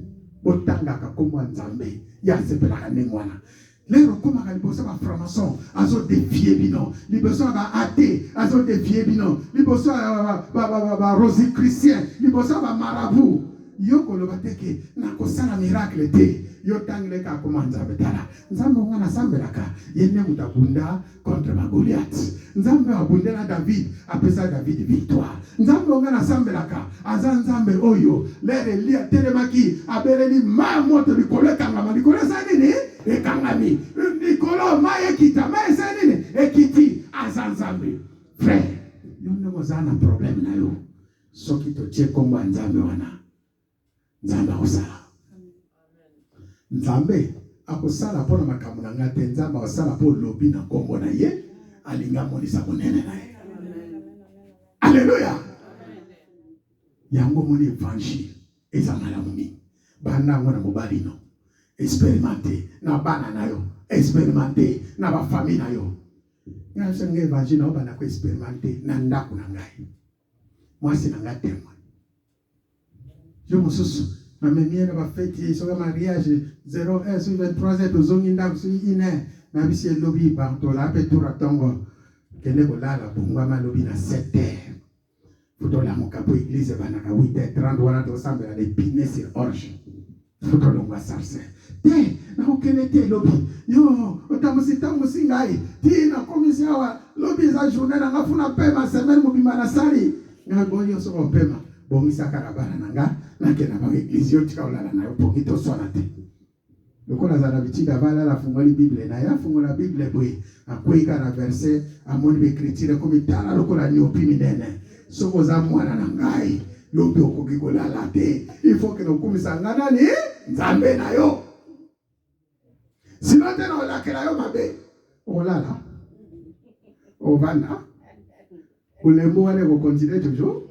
Botanga ka komo Nzambe, ya sepela ka nengwana. Les recommandants à l'impossible franc-maçon, à zo défier bino, l'impossible à athée, à zo défier bino, l'impossible à rosichristien, l'impossible à marabout. Yo kolobate na kosala miracle te. Yo tangle ka komanza betala. Nzambe ngana sambelaka, yene mutabunda contre Goliath. Nzambe abundela David, apesa David victoire. Nzambe ngana sambelaka, azan Nzambe oyo, lere lia telemaki, abeleli ma moto likolo kangama, likolo sa nini? Et kangami, likolo ma ekita, ma sa nini? Ekiti azan Nzambe. Frère, yo ne mozana problème na yo. Soki to tie komba Nzambe wana. Nzambe osala. Nzambe akosala pona makambo na nga te nzambe akosala po lobi na kombo na ye alinga monisa monene na ye. Alléluia. Yango moni évangile eza malamu mingi. Bana ngo na mobali no expérimenter na bana na yo, expérimenter na ba famille na yo. Nga senge évangile na bana ko expérimenter na ndako na ngai. Mwasi na ngai témoin. Je me soucie na memie na ba fête so mariage 01 sur 23 tozongi ndako sur ine na bisi lobi partout la pe tour atongo kende ko lala bungwa malobi na 7h. Futo la mokapo église banaka 8h30 wana to sambela de pines sur orge. Futo longwa sarse. Te na okenete lobi. Yo, otamusita musingai. Ti na komisia wa lobi za journée na ngafuna pema semaine mobimba na sali. Ngabonyo so pema. Bongisa karabana nanga na kena ba église yo tika olala na yo pokito sona te. Lokola za bitika vala la fungoli Bible na ya fungola Bible boy. Akweka na verset amoni be écriture comme tala lokola ni opimi nene. Soko za mwana na ngai lobi okoki kolala te. Il faut que nous komisa ngana ni nzambe na yo. Sinon te na olakela yo mabe. Olala. Ovana. Ulembo wane ko continue toujours.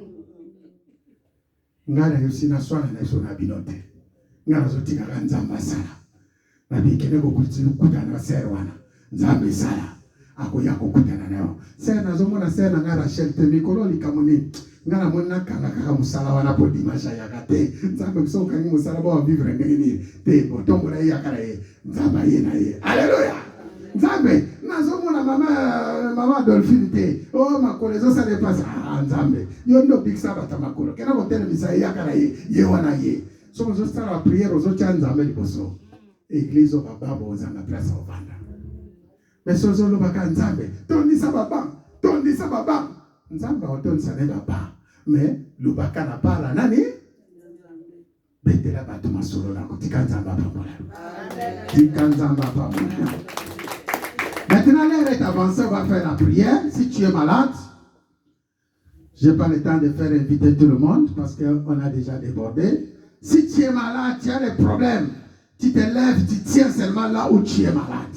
Ngana yo sina swana na so na binote. Ngana zo tika ka nzamba sala. Na bikene ko kutana na serwana. Nzambe sala. Ako yako kutana nayo. Sasa nazomona sana ngara Rachel te mikolo likamoni. Ngana mona kanga kaka musala wana po dimasha yakate. Nzambe kusoka ni musala ba vivre ngini. Te botombo na yakara ye. Nzamba ye na ye. Alléluia. Nzambe nazomona mama Dolphine te. Oh makolo zo sale pasa nzambe. Yo ndo big sabata makolo. Kena botene misaya yakara ye wana ye. So zo sala prière zo cha nzambe liboso. Église baba boza na place ovanda. Mais sozo lo baka nzambe. Tondisa baba. Nzambe otondisa ne baba. Mais lo baka na pala nani? Betela bato masolo na kutika nzamba pamola. Tika nzamba pamola. Maintenant l'heure est avancée, on va faire la prière. Si tu es malade, je n'ai pas le temps de faire inviter tout le monde parce qu'on a déjà débordé. Si tu es malade, tu as des problèmes, tu te lèves, tu tiens seulement là où tu es malade.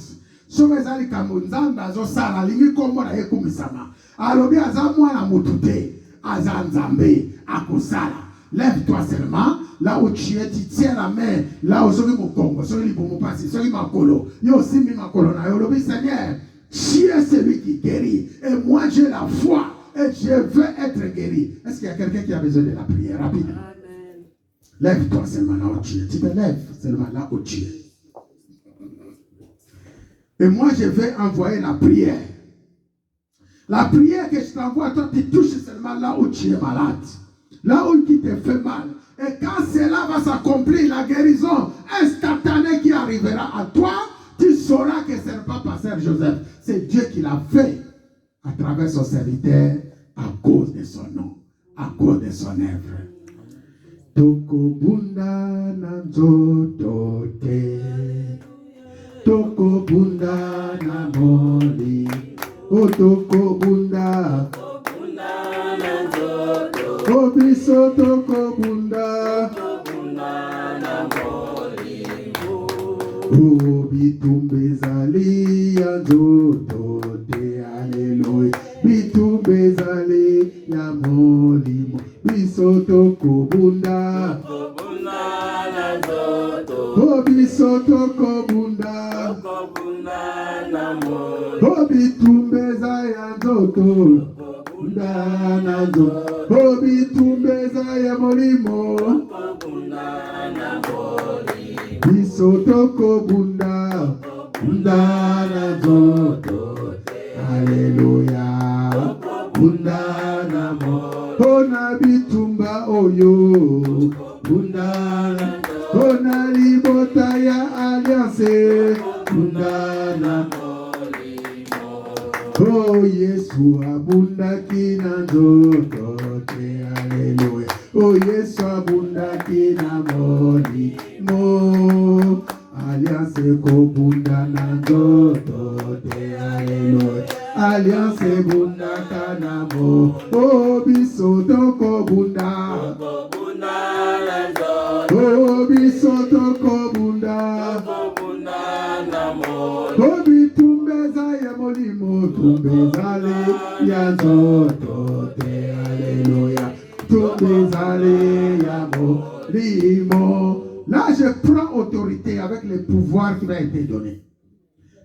Somezali kamunzamba azo sala lingi kombo na yekumisama. Alobi azamwa na mutute, azanzambe, akusala. Lève-toi seulement là où tu es, tu tiens la main là où soki mokongo, soki libomo pasi, soki makolo. Yo simbi makolo na yo lobi Seigneur, tu es celui qui guérit et moi j'ai la foi et je veux être guéri. Est-ce qu'il y a quelqu'un qui a besoin de la prière rapide? Amen. Lève-toi seulement là où tu es. Tu te lèves seulement là où tu es. Et moi, je vais envoyer la prière. La prière que je t'envoie, toi, tu touches seulement là où tu es malade. Là où tu te fait mal. Et quand cela va s'accomplir, la guérison instantanée qui arrivera à toi, tu sauras que ce n'est pas Pasteur Joseph. C'est Dieu qui l'a fait à travers son serviteur à cause de son nom, à cause de son œuvre. Toko bunda nanzo te. Toko bunda na moli, o toko bunda, na zoto, o biso toko bunda na moli, o bitumbezali ya zoto te, Alléluia, bitumbezali ya moli, biso toko bunda na zoto, o biso toko bunda. Obi tumbeza ya nzoto ndana zo. Obi tumbeza ya molimo biso toko bunda ndana zoto. Haleluya bunda mo. Ona bitumba oyo bunda. Ona libota ya alliance bunda mo. Oh Yesu abundaki na nzoto te, Alléluia. Oh Yesu abundaki na moli mo, alliance ko bunda na nzoto te, Alléluia. Alliance bunda kana mo, oh biso toko bunda na nzoto, oh biso toko bunda ya molimo tumbezale ya nzoto te alléluia tumbezale ya molimo. Là je prends autorité avec le pouvoir qui m'a été donné.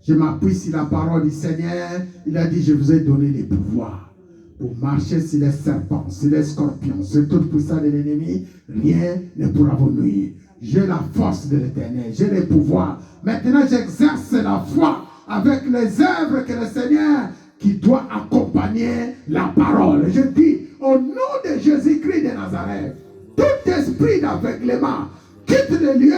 Je m'appuie sur la parole du Seigneur. Il a dit je vous ai donné les pouvoirs pour marcher sur les serpents, sur les scorpions, sur toute puissance de l'ennemi. Rien ne pourra vous nuire. J'ai la force de l'Éternel, j'ai les pouvoirs. Maintenant, j'exerce la foi avec les œuvres que le Seigneur qui doit accompagner la parole. Je dis, au nom de Jésus-Christ de Nazareth, tout esprit d'aveuglement quitte le lieu,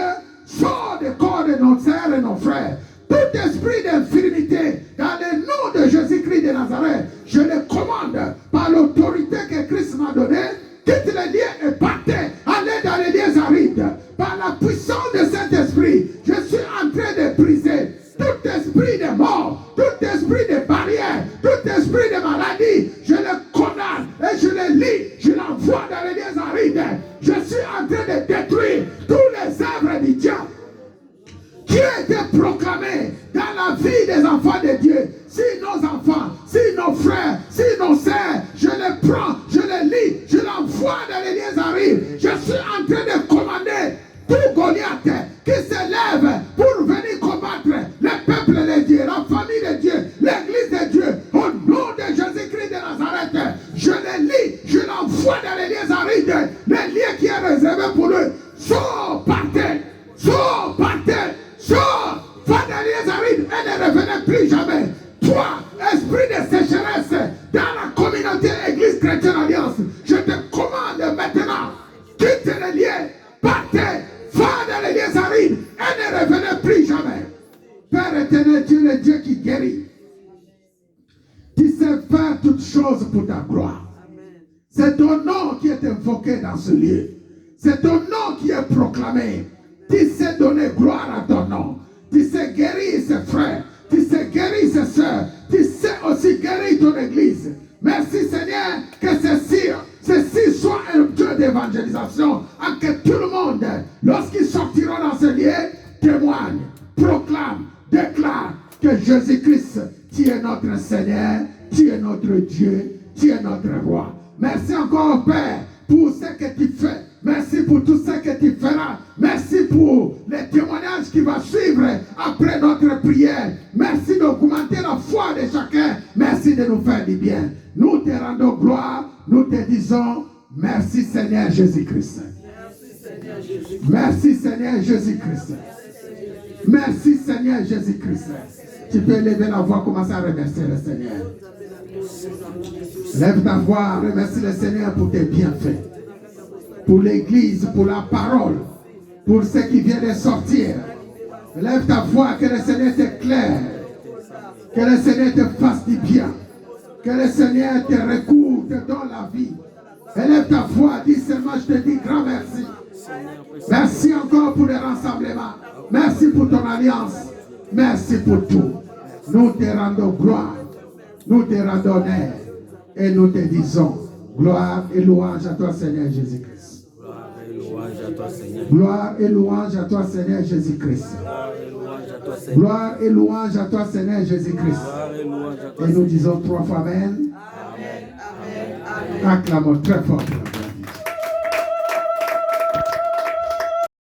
sort des corps de nos sœurs et nos frères. Tout esprit d'infirmité, dans le nom de Jésus-Christ de Nazareth, je le commande par l'autorité que Christ m'a donnée. Quitte les lieux et partez, allez dans les lieux arides. Par la puissance de cet esprit, je suis en train de briser tout esprit de mort, tout esprit de barrière, tout esprit de maladie. Je le condamne et je le lis, je l'envoie dans les lieux arides. Je suis en train de détruire tous les œuvres du diable qui a été proclamé dans la vie des enfants de Dieu. Si nos enfants, si nos frères, si nos sœurs, je les prends, je les lis, je l'envoie dans les lieux arides. Je suis en train de commander tout Goliath qui s'élève pour venir combattre le peuple de Dieu, la famille de Dieu, l'église de Dieu. Au nom de Jésus-Christ de Nazareth, je les lis, je l'envoie dans les lieux arides, les lieux qui est réservé pour eux. Sors, partez, sors, partez. Sors, va dans les arides et ne revenez plus jamais. Toi, esprit de sécheresse dans la communauté Église Chrétienne Alliance, je te commande maintenant, quitte les lieux, partez, va dans les lieux arides et ne revenez plus jamais. Père éternel, tu es le Dieu qui guérit. Tu sais faire toutes choses pour ta gloire. C'est ton nom qui est invoqué dans ce lieu. C'est ton nom qui est proclamé. Tu sais donner gloire à ton nom. Tu sais guérir ses frères. Tu sais guérir ses soeurs. Tu sais aussi guérir ton église. Merci Seigneur que ceci soit un Dieu d'évangélisation. Et que tout le monde, lorsqu'ils sortiront dans ce lieu, témoigne, proclame, déclare que Jésus-Christ, tu es notre Seigneur, tu es notre Dieu, tu es notre roi. Merci encore Père pour ce que tu fais. Merci pour tout ce que tu feras. Merci pour les témoignages qui vont suivre après notre prière. Merci d'augmenter la foi de chacun. Merci de nous faire du bien. Nous te rendons gloire. Nous te disons merci Seigneur Jésus-Christ. Merci Seigneur Jésus-Christ. Merci Seigneur Jésus-Christ. Tu peux lever la voix, commencer à remercier le Seigneur. Lève ta voix, remercie le Seigneur pour tes bienfaits. Pour l'église, pour la parole, pour ce qui vient de sortir. Lève ta voix, que le Seigneur t'éclaire, que le Seigneur te fasse du bien, que le Seigneur te recouvre, te donne la vie. Élève ta voix, dis seulement, je te dis grand merci. Merci encore pour le rassemblement. Merci pour ton alliance. Merci pour tout. Nous te rendons gloire, nous te rendons honneur et nous te disons gloire et louange à toi Seigneur Jésus-Christ. Gloire et louange à toi Seigneur Jésus-Christ. Gloire et louange à toi Seigneur Jésus-Christ. Et nous disons 3 fois Amen. Acclamons très fort.